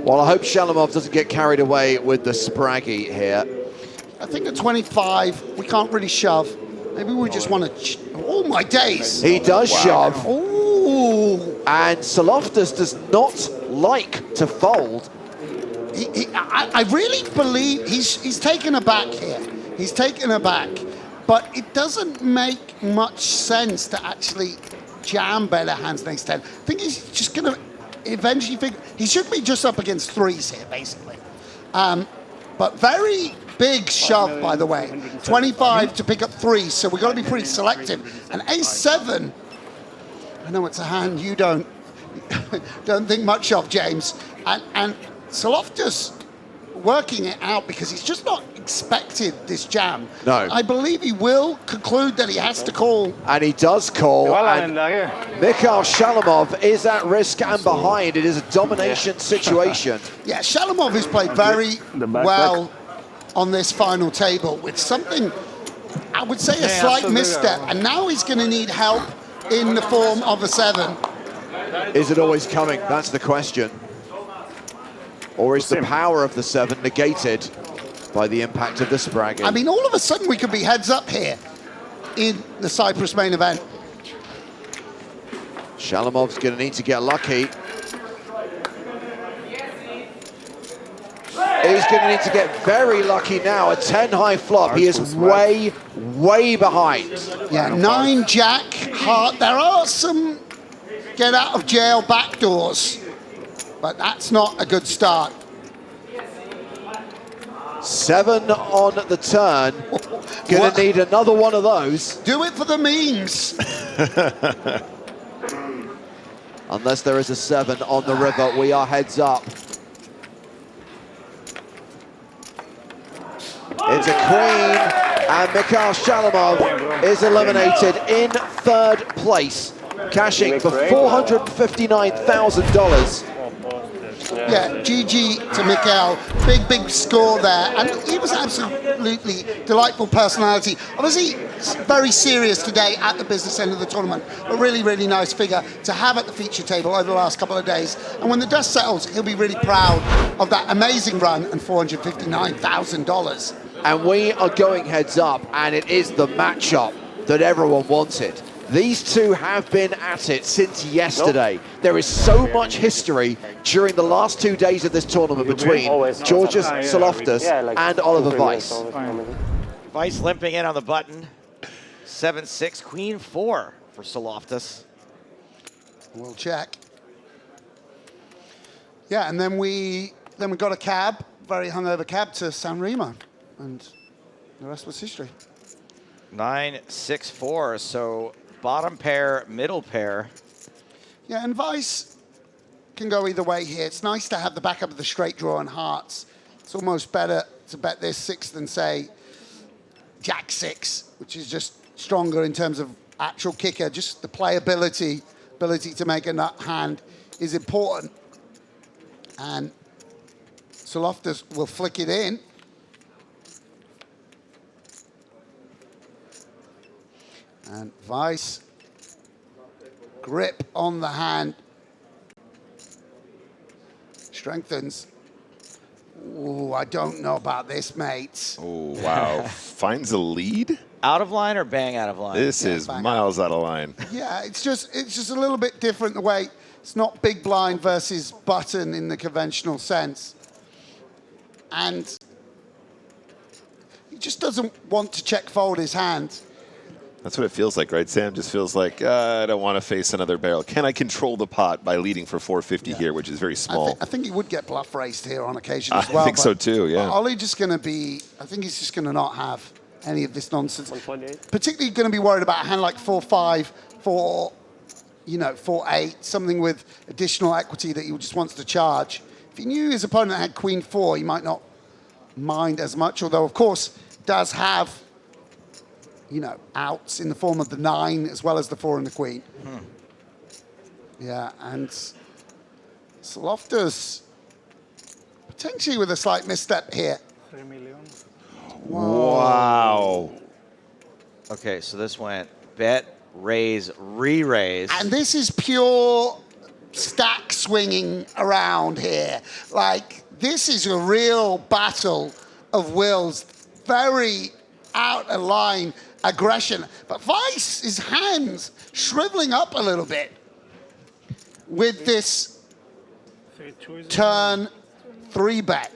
Speaker 1: Well, I hope Shalamov doesn't get carried away with the spraggy here.
Speaker 9: I think at 25, we can't really shove. Maybe we just want to... Oh, my days.
Speaker 1: He does shove. Ooh. And Tsouloftas does not like to fold.
Speaker 9: I really believe he's taken aback here. He's taken aback. But it doesn't make much sense to actually jam better hands than ace 10. I think he's just going to eventually figure... He should be just up against 3s here, basically. But very big shove, by the way. 25 to pick up 3s, so we've got to be pretty selective. And ace 7, I know it's a hand you don't think much of, James. And Tsouloftas working it out because he's just not expected this jam.
Speaker 1: No.
Speaker 9: I believe he will conclude that he has to call.
Speaker 1: And he does call. And
Speaker 11: Igual
Speaker 1: Mikhail Shalamov is at risk and behind. It is a domination situation.
Speaker 9: Yeah, Shalamov has played very well on this final table with something, I would say, a slight misstep. And now he's going to need help in the form of a 7.
Speaker 1: Is it always coming? That's the question. Or is the power of the 7 negated by the impact of the spragging?
Speaker 9: I mean, all of a sudden we could be heads up here in the Cyprus main event.
Speaker 1: Shalamov's going to need to get lucky. He's going to need to get very lucky now. A 10 high flop. He is way, way behind.
Speaker 9: Yeah, 9 jack, heart. There are some get out of jail backdoors, but that's not a good start.
Speaker 1: 7 on the turn. Going to need another one of those.
Speaker 9: Do it for the memes.
Speaker 1: Unless there is a 7 on the river, we are heads up. It's a queen, and Mikhail Shalamov is eliminated in 3rd place, cashing for $459,000.
Speaker 9: Yeah, GG to Mikhail. Big score there. And he was absolutely delightful personality. Obviously, very serious today at the business end of the tournament. A really, really nice figure to have at the feature table over the last couple of days. And when the dust settles, he'll be really proud of that amazing run and $459,000.
Speaker 1: And we are going heads up, and it is the matchup that everyone wanted. These two have been at it since yesterday. There is so much history during the last 2 days of this tournament between Georgios Tsouloftas and Oliver Weiss.
Speaker 2: Weiss limping in on the button. 7-6, queen 4 for Tsouloftas.
Speaker 9: We'll check. Yeah, and then we got a cab, very hungover cab to San Remo, and the rest was history.
Speaker 2: 9-6-4, so bottom pair, middle pair.
Speaker 9: Yeah, and Weiss can go either way here. It's nice to have the backup of the straight draw and hearts. It's almost better to bet this 6 than, say, Jack 6, which is just stronger in terms of actual kicker. Just the playability, ability to make a nut hand is important. And Tsouloftas will flick it in. And Weiss, grip on the hand, strengthens. Ooh, I don't know about this, mates.
Speaker 10: Oh, wow. Finds a lead?
Speaker 2: Out of line or bang out of line?
Speaker 10: This is miles out of line.
Speaker 9: Yeah, it's just a little bit different the way it's not big blind versus button in the conventional sense. And he just doesn't want to check fold his hand.
Speaker 10: That's what it feels like, right, Sam? Just feels like, I don't want to face another barrel. Can I control the pot by leading for 450 here, which is very small?
Speaker 9: I think he would get bluff raised here on occasion as well.
Speaker 10: I think so too, yeah.
Speaker 9: Ollie just going to be, I think he's just going to not have any of this nonsense. Particularly going to be worried about a hand like 4-5, 4-8, something with additional equity that he just wants to charge. If he knew his opponent had Queen 4, he might not mind as much, although, of course, does have outs in the form of the 9 as well as the 4 and the Queen. Yeah, and Tsouloftas potentially with a slight misstep here.
Speaker 11: 3 million.
Speaker 10: Wow.
Speaker 2: Okay, so this went bet, raise, re-raise.
Speaker 9: And this is pure stack swinging around here. Like, this is a real battle of wills. Very out of line aggression. But Weiss, his hands shriveling up a little bit with this turn 3-bet.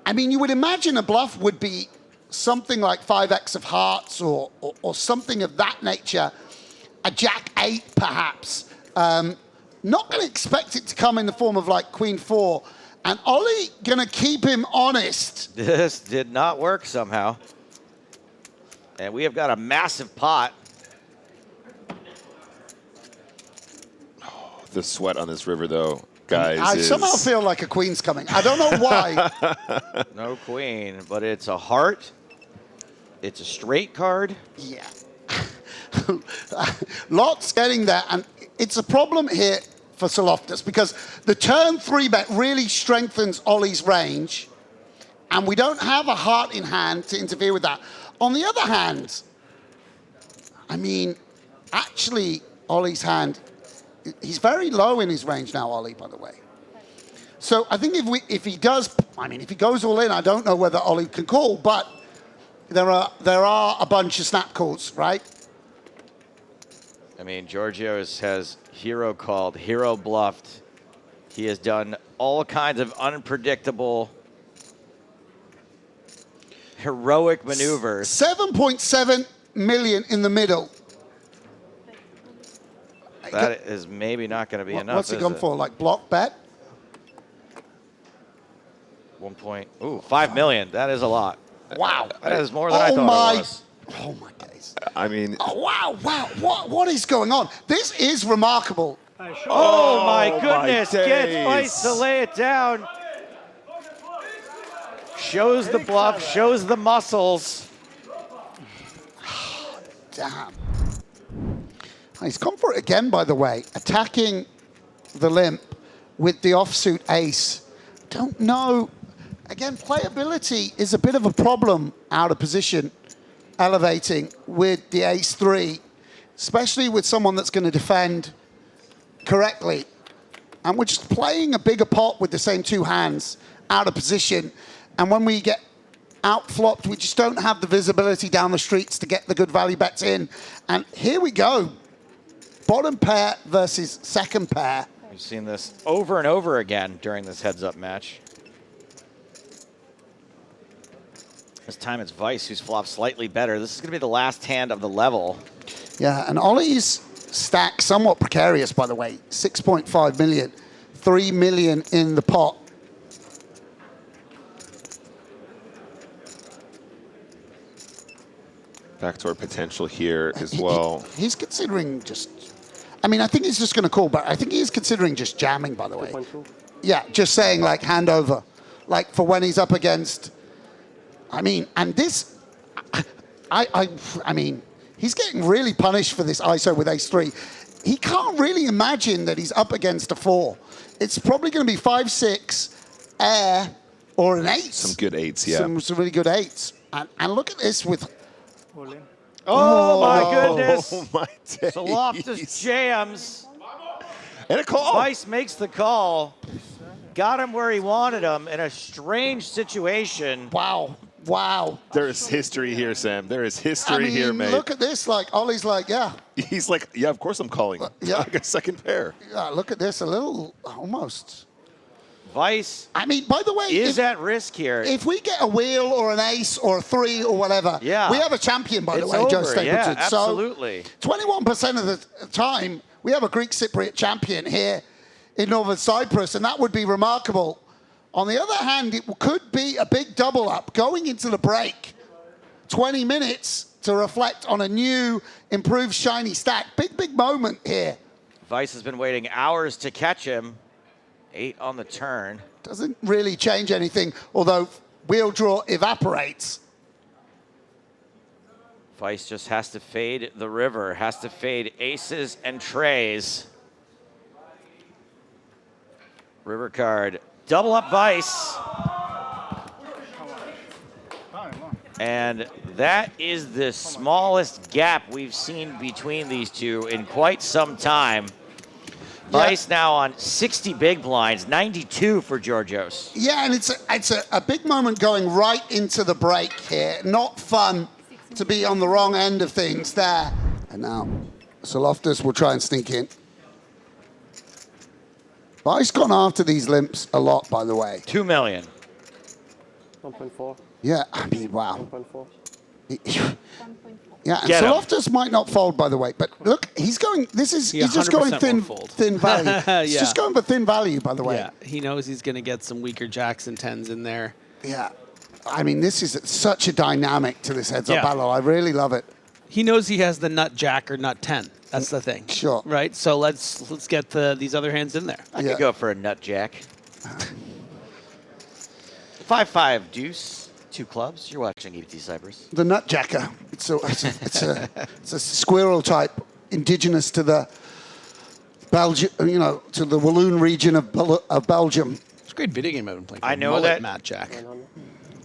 Speaker 9: I mean, you would imagine a bluff would be something like 5x of hearts or something of that nature. A Jack 8, perhaps. Not going to expect it to come in the form of like Queen 4. And Ollie going to keep him honest.
Speaker 2: This did not work somehow. And we have got a massive pot.
Speaker 10: The sweat on this river, though, guys.
Speaker 9: I
Speaker 10: is...
Speaker 9: somehow feel like a queen's coming. I don't know why.
Speaker 2: No queen, but it's a heart. It's a straight card.
Speaker 9: Yeah. Lots getting there, and it's a problem here for Tsouloftas because the turn 3-bet really strengthens Ollie's range, and we don't have a heart in hand to interfere with that. On the other hand, I mean, actually, Ollie's hand, he's very low in his range now, Ollie, by the way. So I think if he goes all in, I don't know whether Ollie can call, but there are a bunch of snap calls, right?
Speaker 2: I mean, Georgios has hero called, hero bluffed. He has done all kinds of unpredictable, heroic maneuvers.
Speaker 9: 7.7 million in the middle.
Speaker 2: That is maybe not going to be enough.
Speaker 9: What's he gone for? Like block bet?
Speaker 2: 5 million. That is a lot.
Speaker 9: Wow.
Speaker 2: That is more than I thought it was.
Speaker 9: Oh my days.
Speaker 10: I mean...
Speaker 9: Oh, wow. What is going on? This is remarkable.
Speaker 2: Oh my goodness.
Speaker 10: My
Speaker 2: Gets
Speaker 10: days.
Speaker 2: Vice to lay it down. Shows the bluff, shows the muscles.
Speaker 9: Damn. He's gone for it again, by the way. Attacking the limp with the offsuit ace. Don't know. Again, playability is a bit of a problem out of position, elevating with the ace-3, especially with someone that's going to defend correctly. And we're just playing a bigger pot with the same two hands out of position. And when we get out-flopped, we just don't have the visibility down the streets to get the good value bets in. And here we go. Bottom pair versus second pair.
Speaker 2: We've seen this over and over again during this heads-up match. This time it's Vice who's flopped slightly better. This is going to be the last hand of the level.
Speaker 9: Yeah, and Ollie's stack somewhat precarious, by the way. 6.5 million, 3 million in the pot.
Speaker 10: Backdoor potential here as well.
Speaker 9: He's considering just... I mean, I think he's just going to call, but I think he is considering just jamming, by the way. Yeah, just saying, like, hand over. Like, for when he's up against... I mean, and this... I mean, he's getting really punished for this ISO with ace-3. He can't really imagine that he's up against a 4. It's probably going to be 5-6, air, or an 8.
Speaker 10: Some good 8s, yeah.
Speaker 9: Some really good 8s. And look at this with...
Speaker 2: Oh, my goodness.
Speaker 10: Oh, my days.
Speaker 2: Tsouloftas jams.
Speaker 10: And a call.
Speaker 2: Vice makes the call. Got him where he wanted him in a strange situation.
Speaker 9: Wow.
Speaker 10: There is history here, Sam. There is history here, mate.
Speaker 9: Look at this. Like, Ollie's like, yeah.
Speaker 10: He's like, yeah, of course I'm calling.
Speaker 9: Yeah.
Speaker 10: Like a second pair.
Speaker 9: Yeah, look at this. A little, almost.
Speaker 2: Vice
Speaker 9: I mean, by the way,
Speaker 2: is at risk here.
Speaker 9: If we get a wheel or an ace or a 3 or whatever, we have a champion, by the way, Joe Stapleton.
Speaker 2: Yeah, absolutely.
Speaker 9: So 21% of the time, we have a Greek Cypriot champion here in Northern Cyprus, and that would be remarkable. On the other hand, it could be a big double up going into the break. 20 minutes to reflect on a new, improved, shiny stack. Big moment here.
Speaker 2: Vice has been waiting hours to catch him. 8 on the turn.
Speaker 9: Doesn't really change anything, although wheel draw evaporates.
Speaker 2: Vice just has to fade the river, has to fade aces and trays. River card, double up Vice. And that is the smallest gap we've seen between these two in quite some time. Vice now on 60 big blinds, 92 for Georgios.
Speaker 9: Yeah, and it's a big moment going right into the break here. Not fun to be on the wrong end of things there. And now Tsouloftas will try and sneak in. Vice gone after these limps a lot, by the way.
Speaker 2: 2 million.
Speaker 3: 1.4.
Speaker 9: Yeah, I mean, wow.
Speaker 3: 1.4.
Speaker 9: Yeah, and
Speaker 2: Get him.
Speaker 9: Tsouloftas might not fold, by the way, but look, he's going. He's just going
Speaker 5: 100% won't fold.
Speaker 9: thin value. He's
Speaker 5: Yeah.
Speaker 9: just going for thin value, by the way.
Speaker 5: Yeah, he knows he's going to get some weaker jacks and 10s in there.
Speaker 9: Yeah, I mean, this is such a dynamic to this heads-up
Speaker 5: Yeah.
Speaker 9: battle. I really love it.
Speaker 5: He knows he has the nut jack or nut 10. That's the thing.
Speaker 9: Sure.
Speaker 5: Right. So let's get these other hands in there.
Speaker 2: I could go for a nut jack. 5-5 deuce, 2 clubs. You're watching EPT Cyprus.
Speaker 9: The nutjacker. It's a squirrel type, indigenous to the Belgium, to the Walloon region of Belgium.
Speaker 5: It's a great video game I've been playing.
Speaker 2: I know
Speaker 5: Mullet
Speaker 2: that.
Speaker 5: Matt Jack.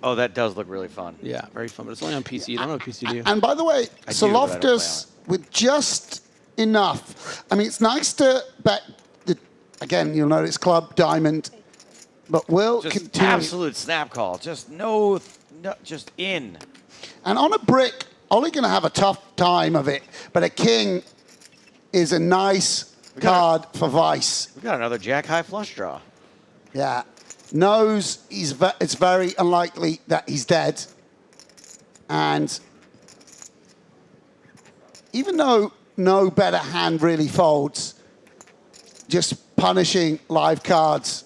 Speaker 2: Oh, that does look really fun.
Speaker 5: Yeah, very fun, but it's only on PC. You don't have a PC, do you?
Speaker 9: And by the way,
Speaker 2: I do, but I don't play on
Speaker 9: Tsouloftas with just enough. I mean, it's nice to bet. Again, you'll notice club, diamond, but will
Speaker 2: Just
Speaker 9: continue.
Speaker 2: absolute snap call. Just just in.
Speaker 9: And on a brick, Ollie's going to have a tough time of it, but a king is a nice card for Vice.
Speaker 2: We got another jack high flush draw.
Speaker 9: Yeah. Knows it's very unlikely that he's dead. And even though no better hand really folds, just punishing live cards.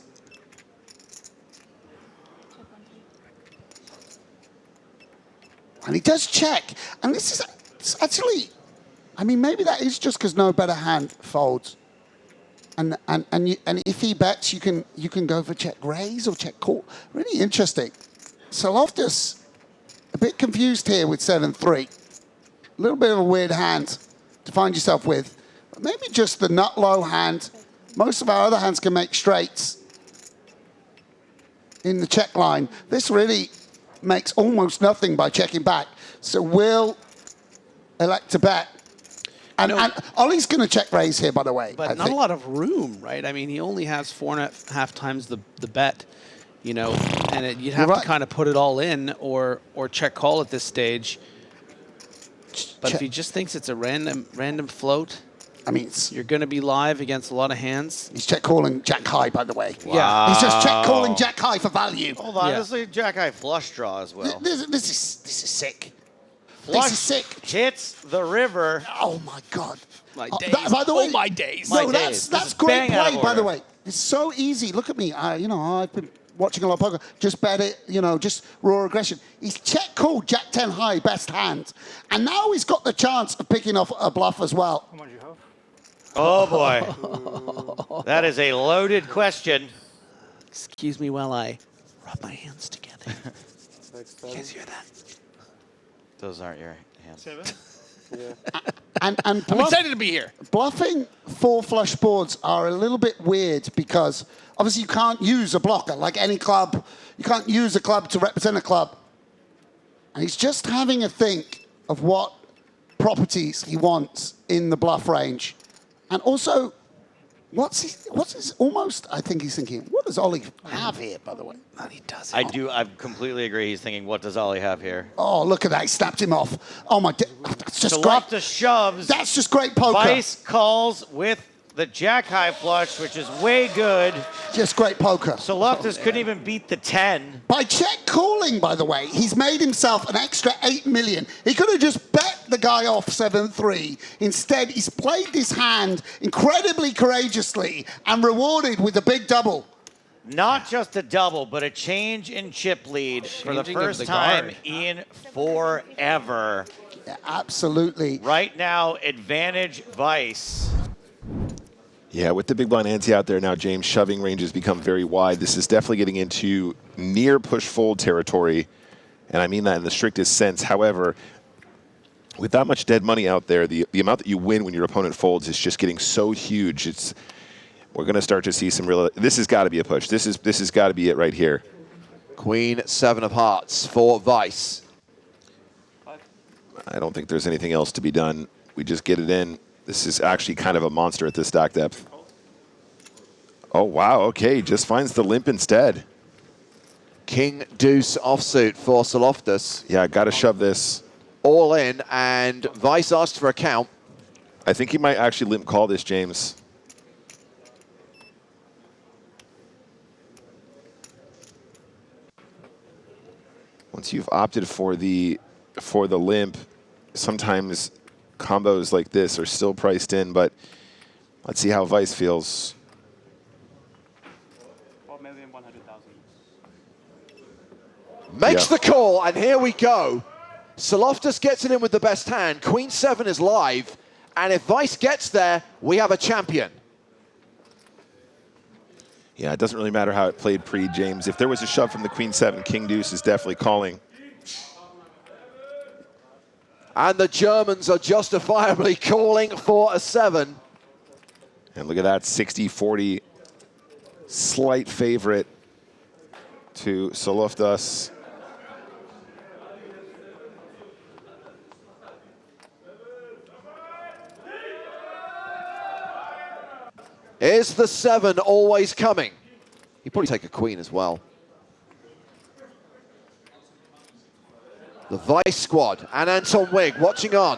Speaker 9: And he does check. And this is actually, I mean, maybe that is just because no better hand folds. And if he bets, you can go for check raise or check call. Really interesting. Tsouloftas, a bit confused here with 7-3. A little bit of a weird hand to find yourself with. But maybe just the nut low hand. Most of our other hands can make straights in the check line. This really makes almost nothing by checking back. So we'll elect to bet. And Ollie's going to check raise here, by the way.
Speaker 5: But not a lot of room, right? I mean, he only has 4.5 times the bet, and you'd have to kind of put it all in or check call at this stage. But if he just thinks it's a random float,
Speaker 9: I mean,
Speaker 5: you're going to be live against a lot of hands.
Speaker 9: He's check calling jack high, by the way.
Speaker 2: Wow.
Speaker 9: Yeah, he's just check calling jack high for value.
Speaker 2: Hold on, this is a jack high flush draw as well.
Speaker 9: This is sick.
Speaker 2: Flush
Speaker 9: this is sick.
Speaker 2: Hits the river.
Speaker 9: Oh my God.
Speaker 5: My days.
Speaker 9: By the way,
Speaker 5: my days.
Speaker 9: No,
Speaker 2: My days.
Speaker 9: that's
Speaker 2: This is
Speaker 9: great
Speaker 2: bang out of
Speaker 9: play, by the
Speaker 2: order.
Speaker 9: way. It's so easy. Look at me. I've been watching a lot of poker. Just bet it, just raw aggression. He's check called jack 10 high, best hand. And now he's got the chance of picking off a bluff as well.
Speaker 11: How much you have?
Speaker 2: Oh boy. That is a loaded question.
Speaker 5: Excuse me while I rub my hands together. You guys hear that?
Speaker 2: Those aren't your hands.
Speaker 11: 7?
Speaker 9: And
Speaker 5: I'm excited to be here.
Speaker 9: Bluffing 4 flush boards are a little bit weird because obviously you can't use a blocker like any club. You can't use a club to represent a club. And he's just having a think of what properties he wants in the bluff range. And also, what's his almost, I think he's thinking, what does Ollie have here, by the way?
Speaker 5: And he does.
Speaker 2: I completely agree. He's thinking, what does Ollie have here?
Speaker 9: Oh, look at that. He snapped him off. Oh, my, that's just
Speaker 2: Tsouloftas
Speaker 9: great.
Speaker 2: shoves.
Speaker 9: That's just great poker.
Speaker 2: Vice calls with the jack high flush, which is way good.
Speaker 9: Just great poker.
Speaker 2: Tsouloftas couldn't even beat the 10.
Speaker 9: By check calling, by the way, he's made himself an extra 8 million. He could have just bet the guy off 7-3. Instead, he's played this hand incredibly courageously and rewarded with a big double.
Speaker 2: Not just a double, but a change in chip lead for the
Speaker 5: Changing of
Speaker 2: first
Speaker 5: the
Speaker 2: time
Speaker 5: guard.
Speaker 2: in forever.
Speaker 9: Yeah, absolutely.
Speaker 2: Right now, advantage Vice.
Speaker 10: Yeah, with the big blind ante out there now, James, shoving ranges become very wide. This is definitely getting into near push-fold territory, and I mean that in the strictest sense. However, with that much dead money out there, the amount that you win when your opponent folds is just getting so huge. We're going to start to see some real. This has got to be a push. This has got to be it right here.
Speaker 1: Queen 7 of hearts for Vice.
Speaker 10: I don't think there's anything else to be done. We just get it in. This is actually kind of a monster at this stack depth. Oh, wow. Okay, just finds the limp instead.
Speaker 1: King deuce offsuit for Tsouloftas.
Speaker 10: Yeah, got to shove this.
Speaker 1: All in, and Vice asked for a count.
Speaker 10: I think he might actually limp call this, James. Once you've opted for the limp, sometimes combos like this are still priced in, but let's see how Vice feels.
Speaker 4: 4,100,000.
Speaker 1: Makes the call, and here we go. Tsouloftas gets it in with the best hand. Queen 7 is live, And if Weiss gets there, we have a champion.
Speaker 10: Yeah, it doesn't really matter how it played pre-James. If there was a shove from the Queen 7, King Deuce is definitely calling.
Speaker 1: And the Germans are justifiably calling for a 7.
Speaker 10: And look at that, 60-40, slight favorite to Tsouloftas.
Speaker 1: Is the 7 always coming? He'd probably take a queen as well. The Weiss squad and Anton Wigg watching on.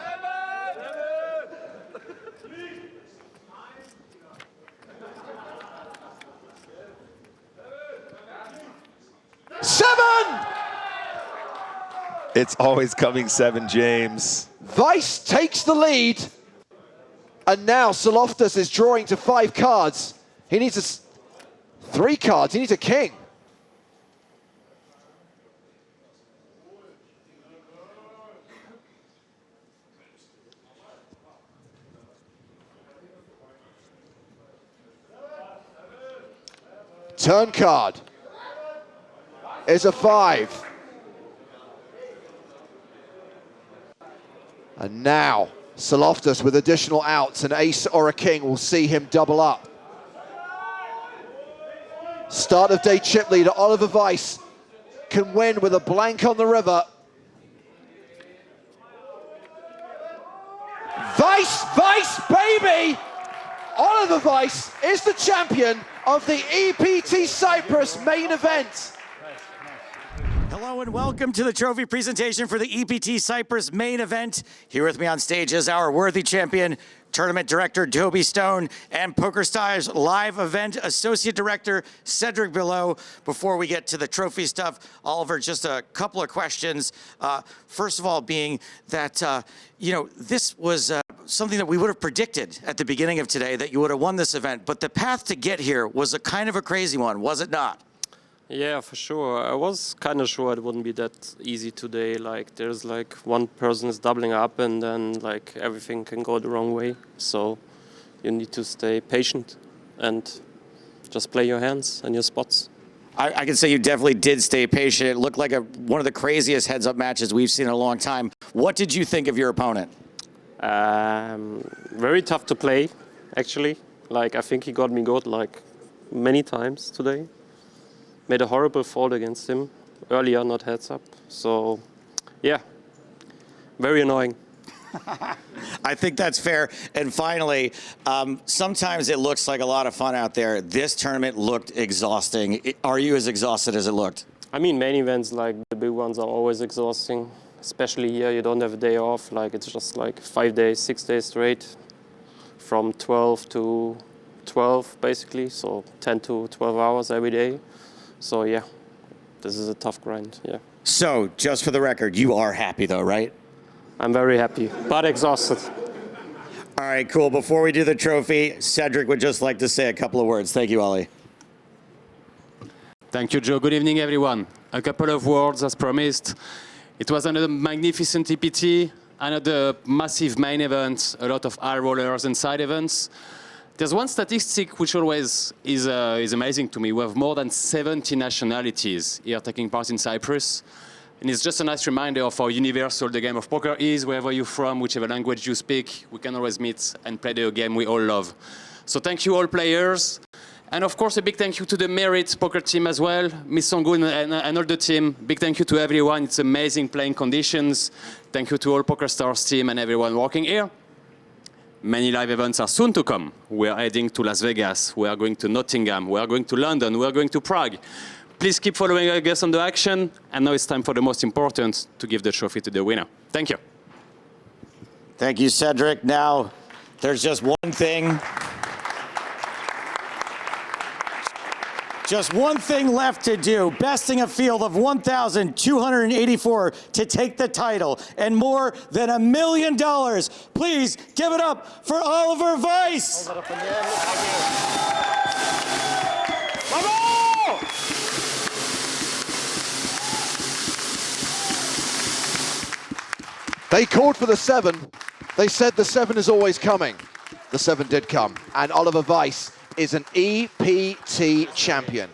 Speaker 1: Seven!
Speaker 10: It's always coming 7, James.
Speaker 1: Weiss takes the lead. And now Tsouloftas is drawing to 5 cards. He needs 3 cards. He needs a king. Turn card is a 5. And now Tsouloftas with additional outs, an ace or a king will see him double up. Start of day chip leader Oliver Weiss can win with a blank on the river. Weiss, baby! Oliver Weiss is the champion of the EPT Cyprus main event.
Speaker 12: Hello and welcome to the trophy presentation for the EPT Cyprus main event. Here with me on stage is our worthy champion, Tournament Director Toby Stone, and PokerStars Live Event Associate Director Cedric Below. Before we get to the trophy stuff, Oliver, just a couple of questions. First of all, being that, this was something that we would have predicted at the beginning of today, that you would have won this event, but the path to get here was a kind of a crazy one, was it not?
Speaker 13: Yeah, for sure. I was kind of sure it wouldn't be that easy today. Like, there's like one person is doubling up and then like everything can go the wrong way. So you need to stay patient and just play your hands and your spots.
Speaker 12: I can say you definitely did stay patient. It looked like one of the craziest heads-up matches we've seen in a long time. What did you think of your opponent?
Speaker 13: Very tough to play, actually. Like, I think he got me good like many times today. Made a horrible fold against him earlier, not heads up. So, yeah, very annoying.
Speaker 12: I think that's fair. And finally, sometimes it looks like a lot of fun out there. This tournament looked exhausting. Are you as exhausted as it looked?
Speaker 13: I mean, main events, like the big ones, are always exhausting. Especially here, you don't have a day off. Like, it's just like 5 days, 6 days straight, from 12 to 12, basically. So 10 to 12 hours every day. So yeah, this is a tough grind, yeah.
Speaker 12: So, just for the record, you are happy though, right?
Speaker 13: I'm very happy, but exhausted.
Speaker 12: All right, cool. Before we do the trophy, Cedric would just like to say a couple of words. Thank you, Ollie.
Speaker 14: Thank you, Joe. Good evening, everyone. A couple of words as promised. It was another magnificent EPT, another massive main event, a lot of high rollers and side events. There's one statistic which always is amazing to me. We have more than 70 nationalities here taking part in Cyprus. And it's just a nice reminder of how universal the game of poker is. Wherever you're from, whichever language you speak, we can always meet and play the game we all love. So thank you all players. And of course, a big thank you to the Merit poker team as well, Miss Songun and all the team. Big thank you to everyone. It's amazing playing conditions. Thank you to all PokerStars team and everyone working here. Many live events are soon to come. We are heading to Las Vegas. We are going to Nottingham. We are going to London. We are going to Prague. Please keep following us on the action. And now it's time for the most important, to give the trophy to the winner. Thank you.
Speaker 12: Thank you, Cedric. Now, there's just one thing. Just one thing left to do, besting a field of 1,284 to take the title and more than $1 million. Please give it up for Oliver Weiss.
Speaker 1: They called for the 7. They said the 7 is always coming. The 7 did come, and Oliver Weiss is an EPT champion.